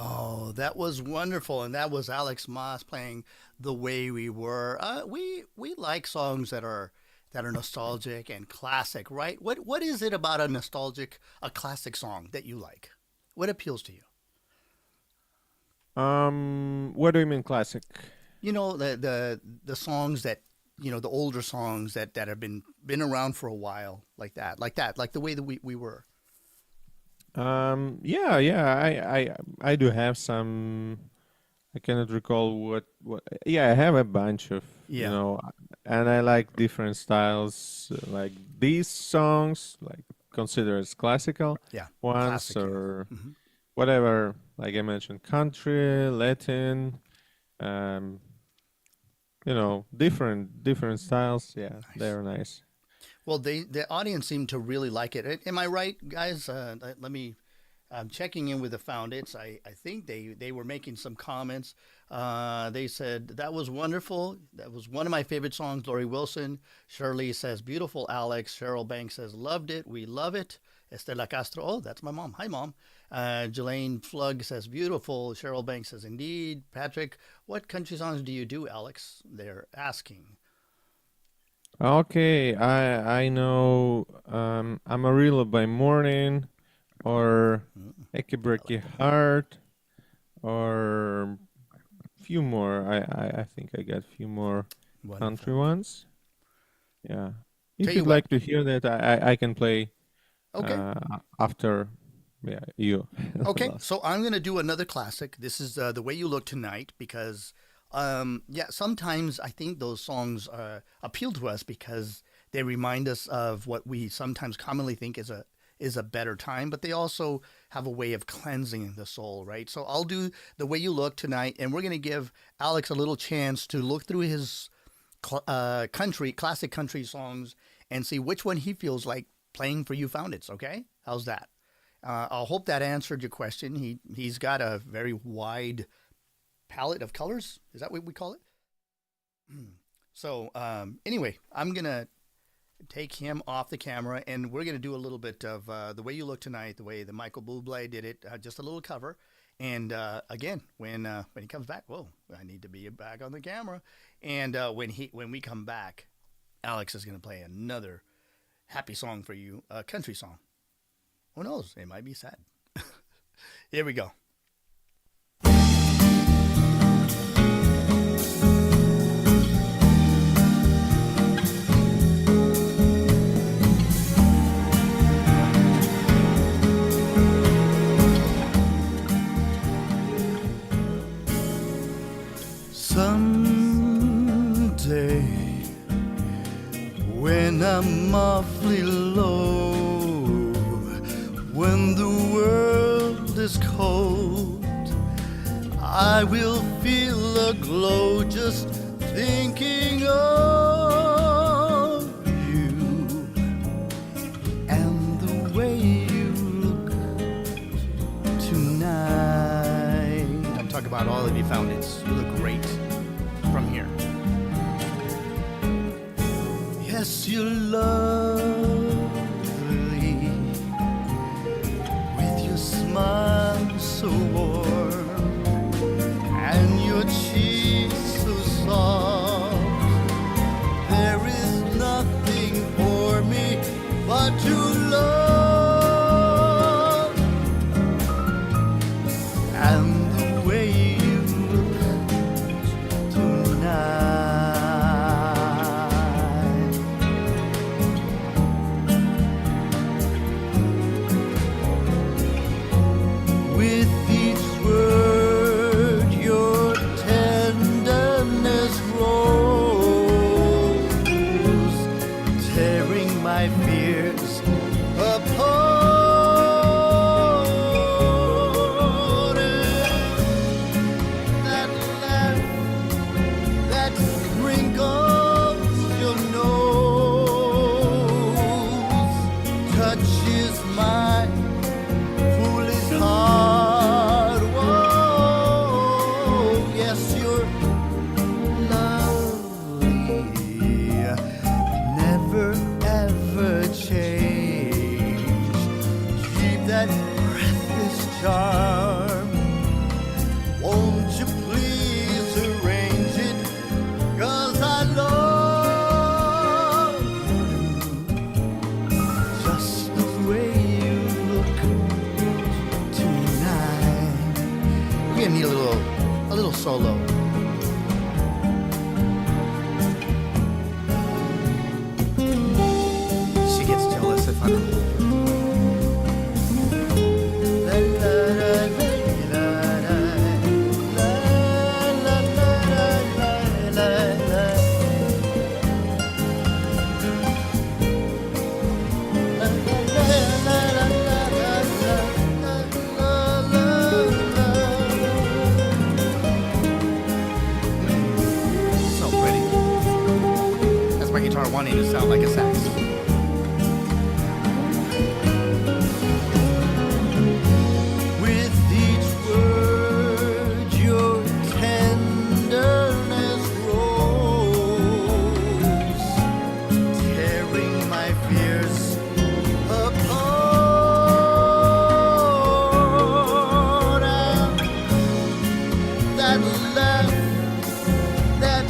Oh, that was wonderful, and that was Alex Mos playing "The Way We Were." We like songs that are that are nostalgic and classic, right? What is it about a classic song that you like? What appeals to you? What do you mean classic? You know, the songs that, you know, the older songs that have been around for a while, like the way that we were. Yeah, I do have some. I cannot recall what. Yeah, I have a bunch of, you Yeah. know, and I like different styles. Like these songs, like considered as classical Yeah, ones, classic. Yeah. or Mhm. whatever. Like I mentioned, country, Latin, um, you know, different styles. Yeah, they're nice. Well, the audience seemed to really like it. Am I right, guys? Let me. I'm checking in with the Foundits. I think they were making some comments. They said that was wonderful. That was one of my favorite songs. Lori Wilson. Shirley says beautiful. Alex. Cheryl Banks says loved it. We love it. Estela Castro. Oh, that's my mom. Hi, mom. Jelaine Flug says beautiful. Cheryl Banks says indeed. Patrick, what country songs do you do, Alex? They're asking. Okay, I know Amarillo by Morning, or Eke Breaky Heart, or few more. I think I got a few more country ones. Yeah. If Tell you you'd what. like to hear that, I can play Okay. after you. Okay, so I'm going to do another classic. This is The Way You Look Tonight because, sometimes I think those songs appeal to us because they remind us of what we sometimes commonly think is a better time, but they also have a way of cleansing the soul, right? So I'll do The Way You Look Tonight, and we're going to give Alex a little chance to look through his classic country songs and see which one he feels like playing for you Foundits, okay? How's that? I hope that answered your question. He's got a very wide palette of colors. Is that what we call it? So anyway, I'm gonna take him off the camera, and we're gonna do a little bit of The Way You Look Tonight, the way that Michael Bublé did it, just a little cover. And again, when he comes back, whoa, I need to be back on the camera. And when we come back, Alex is gonna play another happy song for you, a country song. Who knows? It might be sad. Here we go. Someday, when I'm awfully low, when the world is cold, I will feel a glow just thinking of you and the way you look tonight. I'm talking about all of you Foundits. You look great from here. Yes, you're lovely with your smile so warm and your cheeks so soft. There is nothing for me but to love and the way you look tonight. With each word, your tenderness grows, tearing my fears apart. And We're gonna need a little solo. She gets jealous if I don't hold her. So pretty. That's my guitar wanting to sound like a sax. With each word, your tenderness grows, tearing my fears apart. And that laugh that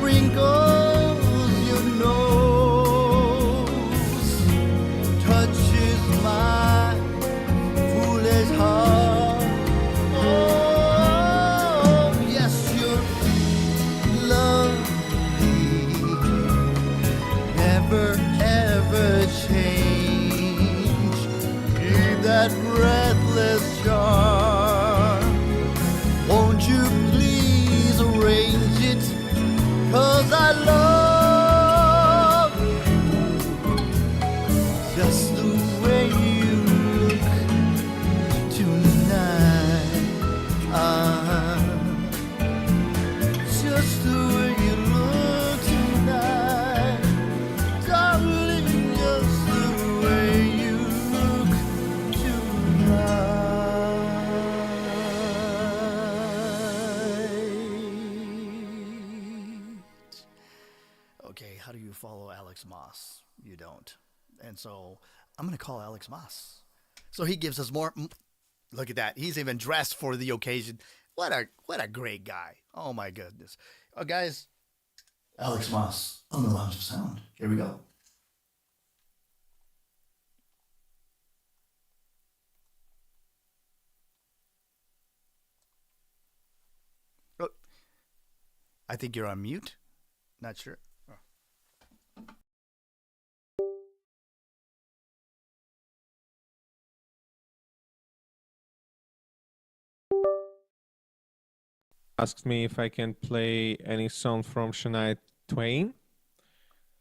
wrinkles your nose touches my foolish heart. Oh, yes, your love never ever change. Keep that breathless charm. Won't you please arrange it? 'Cause I love just the way you look tonight. Just the way you look tonight, darling. Just the way you look tonight. Okay, how do you follow Alex Mos? You don't. And so I'm going to call Alex Mos. So he gives us more. Look at that. He's even dressed for the occasion. What a great guy. Oh my goodness. Oh, guys, Alex Mos on the Lounge of Sound. Here we go. Oh, I think you're on mute. Not sure. Oh. Asked me if I can play any song from Shania Twain.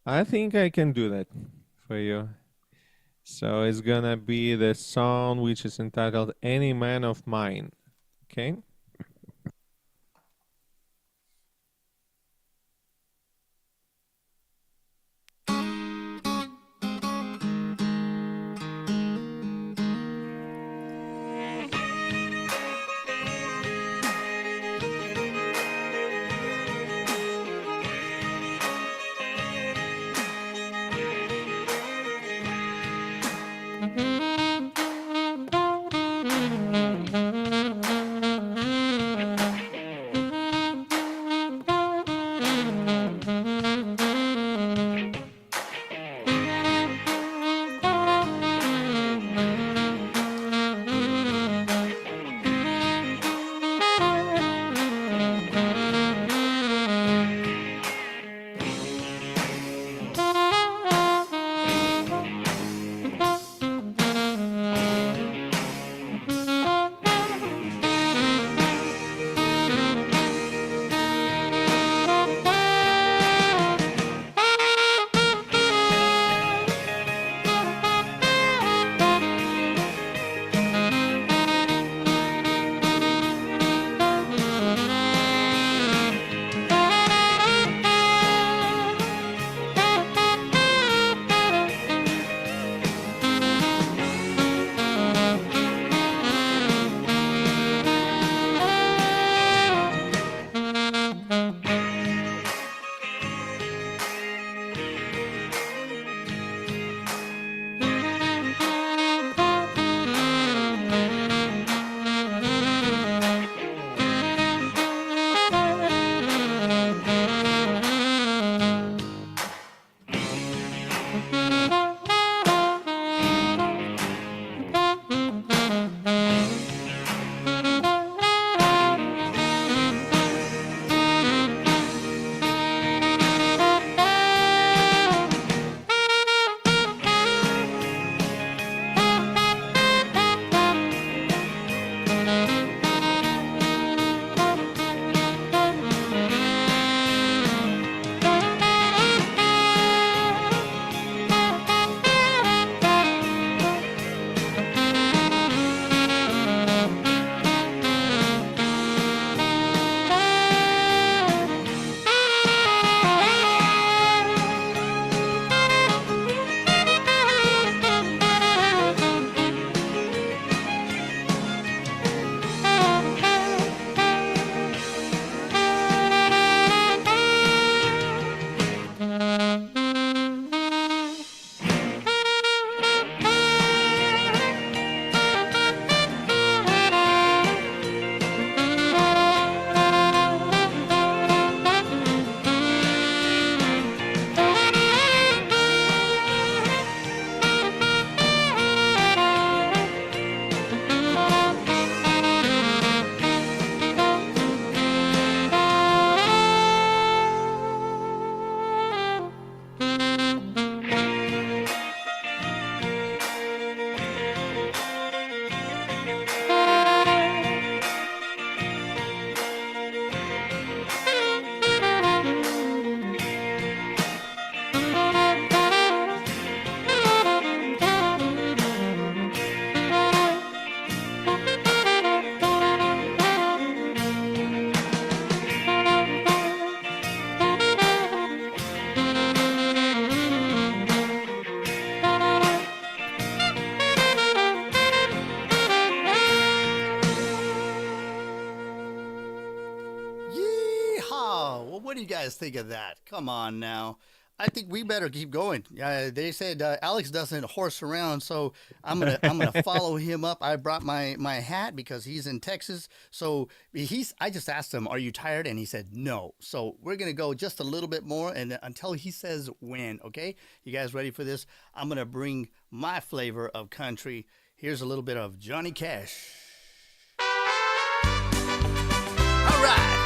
I think I can do that for you. So it's gonna be the song which is entitled Any Man of Mine. Okay? Oh, well, what do you guys think of that? Come on now. I think we better keep going. They said Alex doesn't horse around, so I'm gonna follow him up. I brought my hat because he's in Texas. So I just asked him, "Are you tired?" And he said no. So we're gonna go just a little bit more, and until he says when. Okay, you guys ready for this? I'm gonna bring my flavor of country. Here's a little bit of Johnny Cash. All right.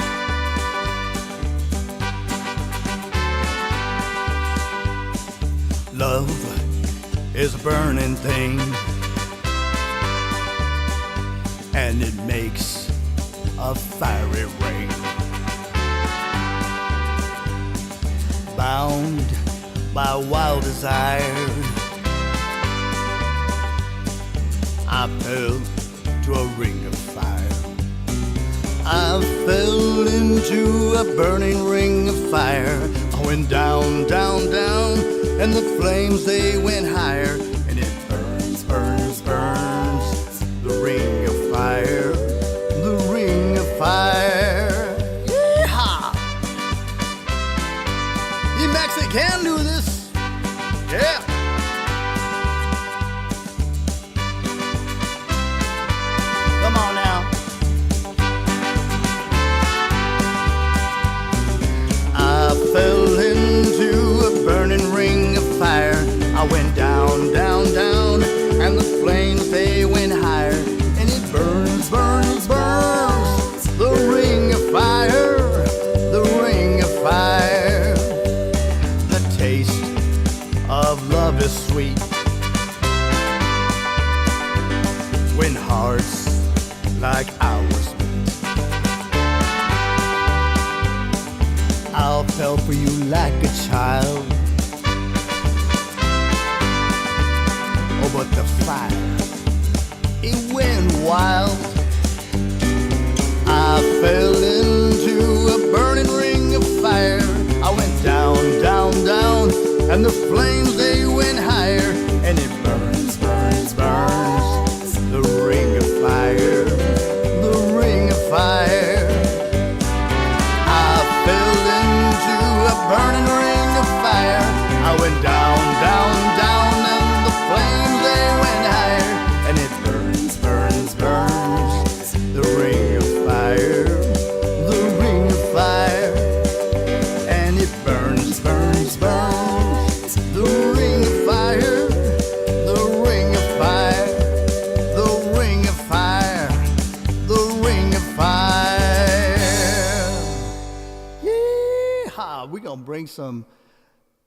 Love is a burning thing, and it makes a fiery ring. Bound by wild desire, I fell to a ring of fire. I fell into a burning ring of fire. I went down, down, down, and the flames, they went higher. And it burns, burns, burns, the ring of fire, the ring of fire. Yeehaw! You Mexican do this? Yeah! Come on now. I fell into a burning ring of fire. I went down, down, down, and the flames, they went higher. And it burns, burns, burns, the ring of fire, the ring of fire. The taste of love is sweet when hearts like ours meet. I fell for you like a child. Oh, but the fire, it went wild. I fell into a burning ring of fire. I went down, down, down, and the flames, they went higher. And it burns, burns, burns, the ring of fire, the ring of fire. I fell into a burning ring of fire. I went down, down, down, and the flames, they went higher. And it burns, burns, burns, the ring of fire, the ring of fire. And it burns, burns, burns, the ring of fire, the ring of fire, the ring of fire, the ring of fire. Yeehaw! We're gonna bring some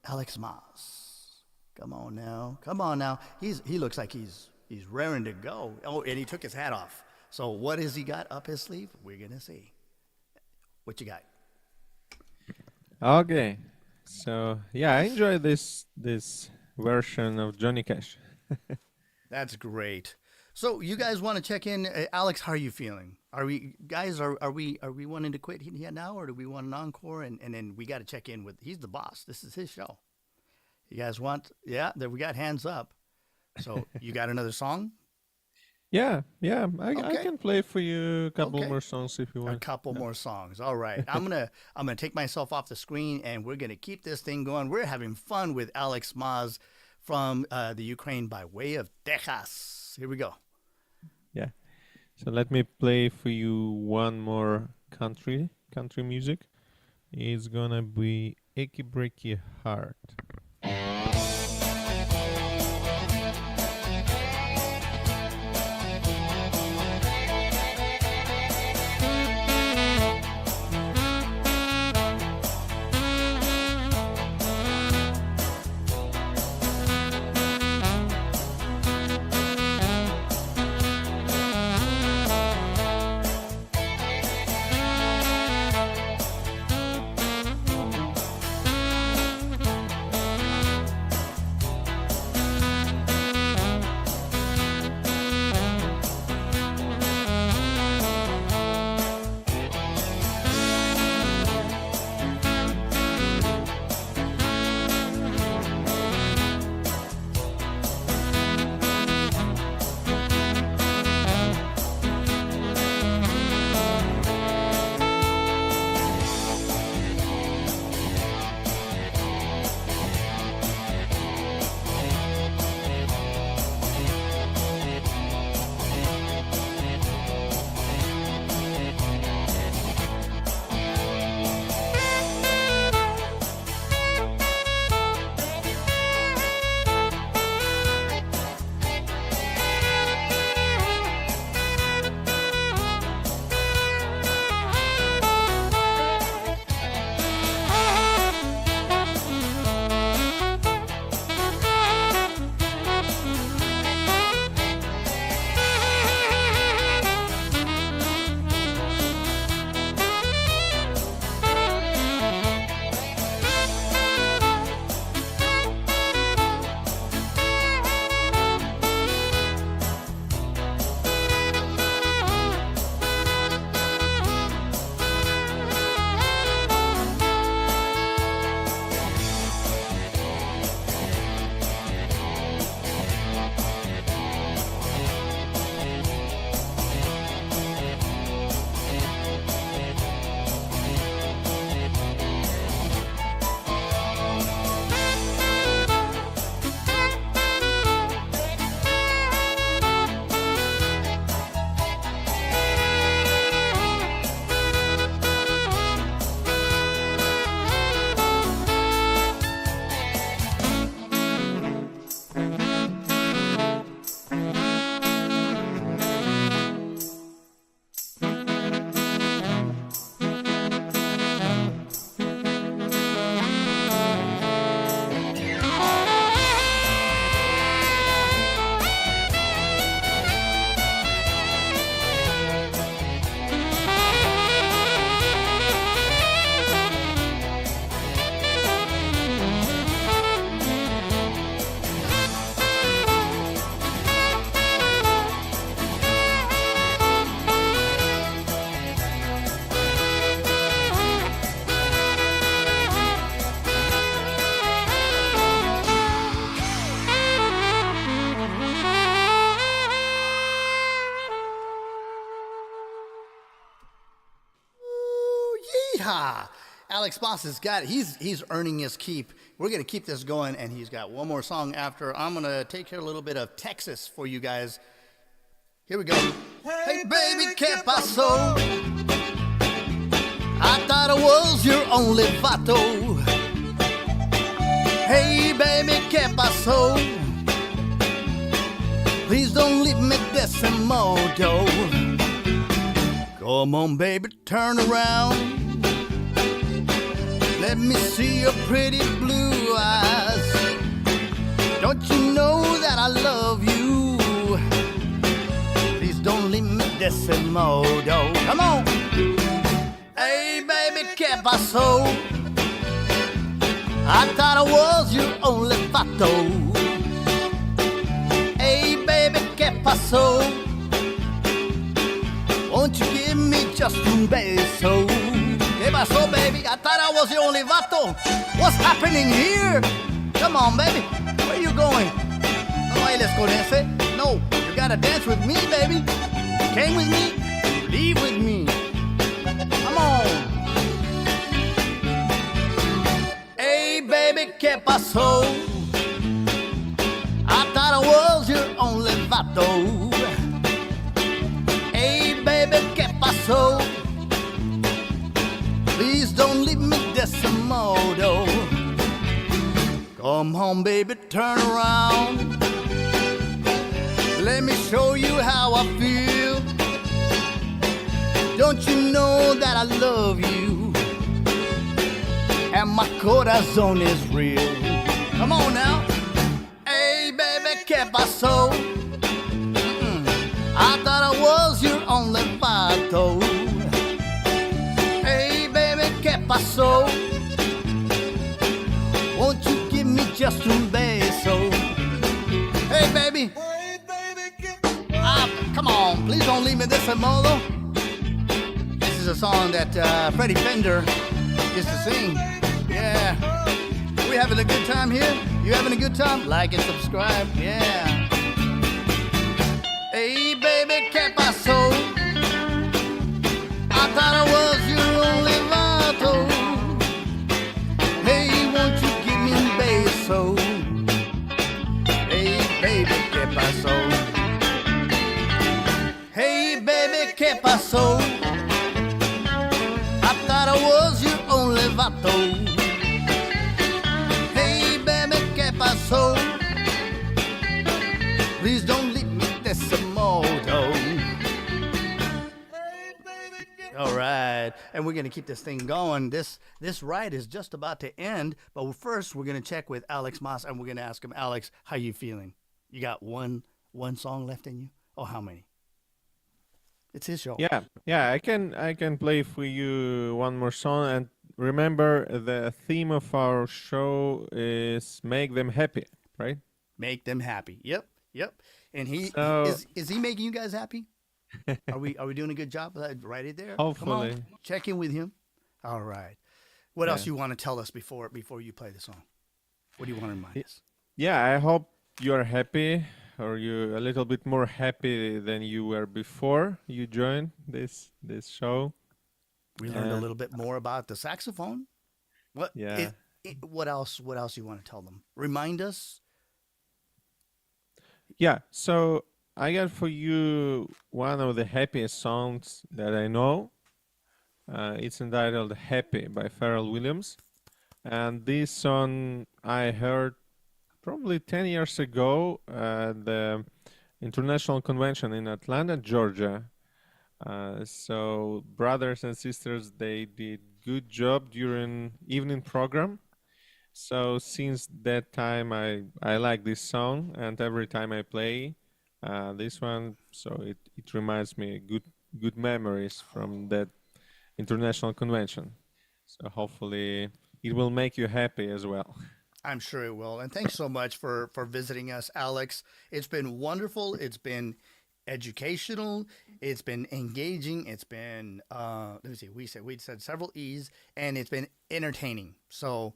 Alex Mos. Come on now, come on now. He looks like he's raring to go. Oh, and he took his hat off. So what has he got up his sleeve? We're gonna see. What you got? Okay, so yeah, I enjoy this version of Johnny Cash. That's great. So you guys want to check in, Alex? How are you feeling? Are we guys? Are we wanting to quit here now, or do we want an encore? And then we got to check in with. He's the boss. This is his show. You guys want? Yeah, there we got hands up. So you got another song? Yeah, I Okay. can play for you a couple Okay. more songs if you A want. couple more songs. All right. I'm gonna take myself off the screen, and we're gonna keep this thing going. We're having fun with Alex Mos from the Ukraine by way of Texas. Here we go. Yeah. So let me play for you one more country music. It's gonna be Achy Breaky Heart. Yeehaw! Alex Mos has got it. He's earning his keep. We're going to keep this going, and he's got one more song after. I'm going to take care of a little bit of Texas for you guys. Here we go. Hey, baby, ¿qué pasó? I thought I was your only vato. Hey, baby, ¿qué pasó? Please don't leave me decimodo. Come on, baby, turn around. Let me see your pretty blue eyes. Don't you know that I love you? Please don't leave me decimodo. Come on. Hey, baby, ¿qué pasó? I thought I was your only vato. Hey, baby, ¿qué pasó? Won't you give me just un beso? ¿Qué pasó, baby? I thought I was your only vato. What's happening here? Come on, baby. Where you going? No bailes con ese. No, you gotta dance with me, baby. You came with me, leave with me. Come on. Hey, baby, ¿qué pasó? I thought I was your only vato. Hey, baby, ¿qué pasó? Please don't leave me decimodo. Come home, baby, turn around. Let me show you how I feel. Don't you know that I love you? And my corazón is real. Come on now. Hey, baby, ¿qué pasó? I thought I was your only vato. Hey, baby, ¿qué pasó? Won't you give me just un beso? Hey, baby. Come on, please don't leave me decimodo. This is a song that Freddie Fender used to sing. Yeah. We having a good time here? You having a good time? Like and subscribe. Yeah. Hey, baby, ¿qué pasó? I thought I was your only vato. Hey, won't you give me un beso? Hey, baby, ¿qué pasó? Hey, baby, ¿qué pasó? I thought I was your only vato. Hey, baby, ¿qué pasó? Please don't leave me decimodo. All right, and we're going to keep this thing going. This ride is just about to end, but first we're going to check with Alex Mos, and we're going to ask him, Alex, how you feeling? You got one song left in you? Oh, how many? It's his show. Yeah. I can play for you one more song. And remember, the theme of our show is make them happy, right? Make them happy. Yep. And So- is he making you guys happy? Are we doing a good job? Right there. Hopefully. Come on, check in with him. All right. What else Yeah. you want to tell us before you play the song? What do you want to remind us? Yeah, I hope you're happy, or you're a little bit more happy than you were before you joined this show. We learned a little bit more about the saxophone. What? Yeah. What else you want to tell them? Remind us. Yeah, so I got for you one of the happiest songs that I know. It's entitled Happy by Pharrell Williams. And this song I heard probably 10 years ago at the International Convention in Atlanta, Georgia. So brothers and sisters, they did good job during evening program. So since that time, I like this song, and every time I play this one, so it reminds me good memories from that international convention. So hopefully it will make you happy as well. I'm sure it will. And thanks so much for visiting us, Alex. It's been wonderful. It's been educational. It's been engaging. It's been let me see. We said several E's, and it's been entertaining. So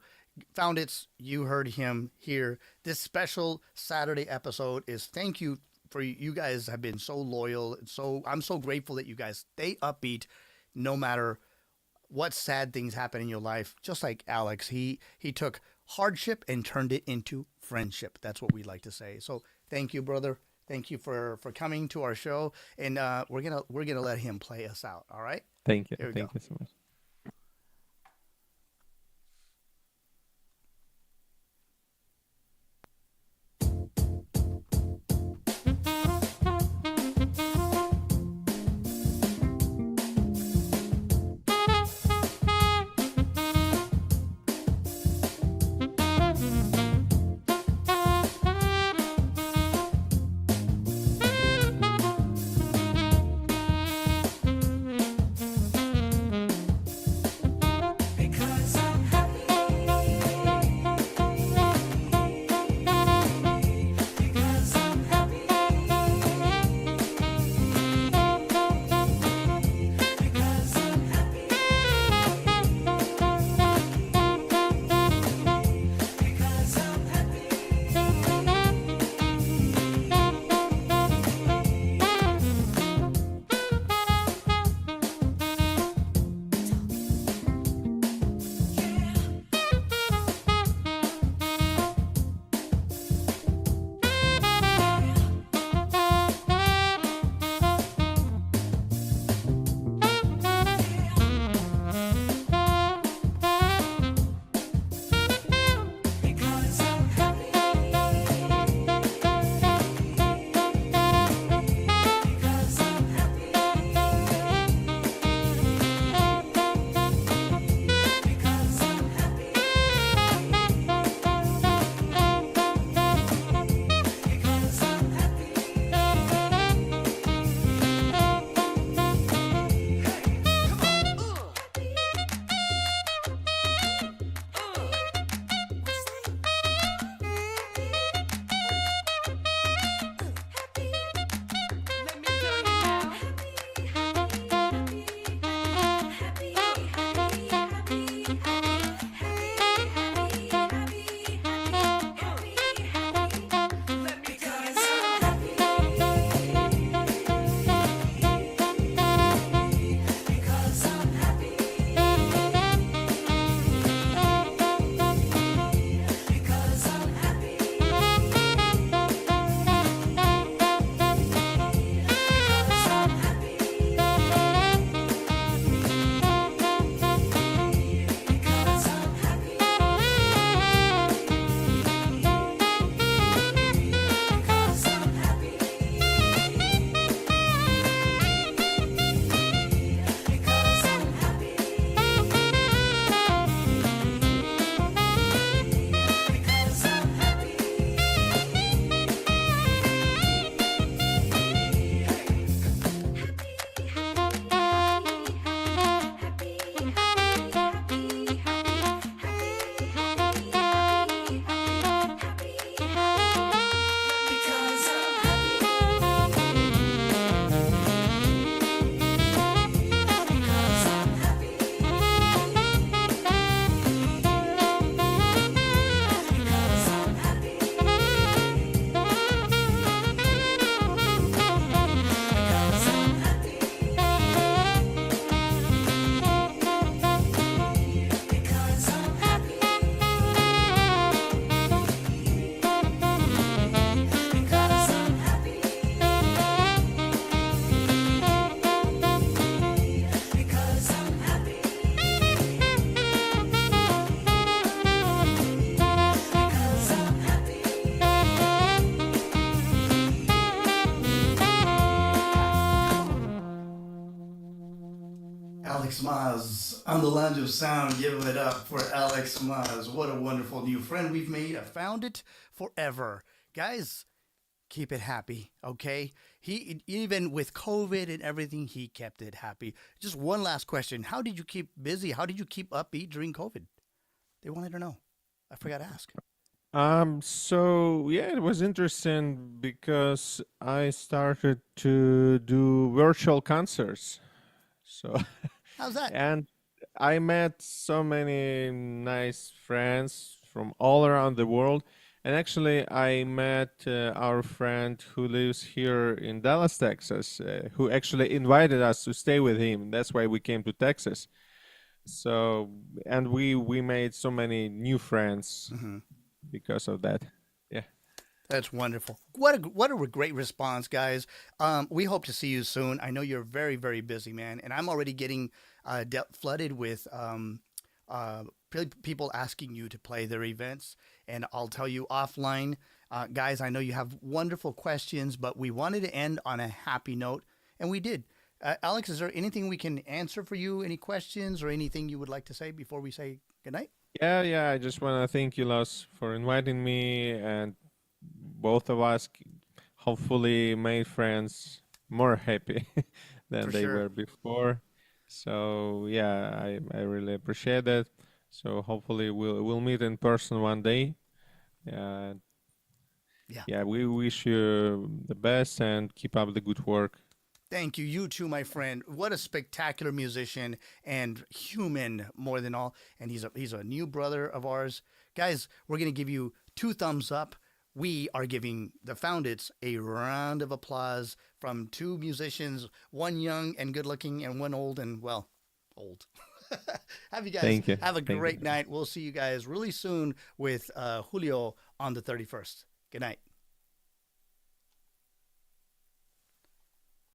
found it. You heard him here. This special Saturday episode is thank you for you guys have been so loyal. So I'm so grateful that you guys stay upbeat no matter what sad things happen in your life. Just like Alex, he took hardship and turned it into friendship. That's what we like to say. So thank you, brother. Thank you for coming to our show, and we're gonna let him play us out. All right. Thank you. Here we Thank go. you so much. Alex Mos on the Lounge of Sound. Give it up for Alex Mos. What a wonderful new friend we've made. I found it forever. Guys, keep it happy, okay? He, even with COVID and everything, he kept it happy. Just one last question. How did you keep busy? How did you keep upbeat during COVID? They wanted to know. I forgot to ask. So yeah, it was interesting because I started to do virtual concerts. So How's that? and I met so many nice friends from all around the world. And actually, I met our friend who lives here in Dallas, Texas, who actually invited us to stay with him. That's why we came to Texas. So, and we made so many new friends Mhm. because of that. Yeah. That's wonderful. What a great response, guys. We hope to see you soon. I know you're very very busy, man, and I'm already getting flooded with people asking you to play their events. And I'll tell you offline, guys. I know you have wonderful questions, but we wanted to end on a happy note, and we did. Alex, is there anything we can answer for you? Any questions or anything you would like to say before we say goodnight? Yeah, yeah. I just want to thank you, Los, for inviting me, and both of us hopefully made friends more happy than For they sure. were before. So yeah, I really appreciate that. So hopefully we'll meet in person one day. Uh, Yeah. yeah, we wish you the best and keep up the good work. Thank you. You too, my friend. What a spectacular musician and human more than all. And he's a new brother of ours. Guys, we're gonna give you 2 thumbs up. We are giving the Foundits a round of applause from 2 musicians, one young and good looking and one old and well, old. Have you guys Thank you. have a Thank you. great night. We'll see you guys really soon with Julio on the 31st. Good night.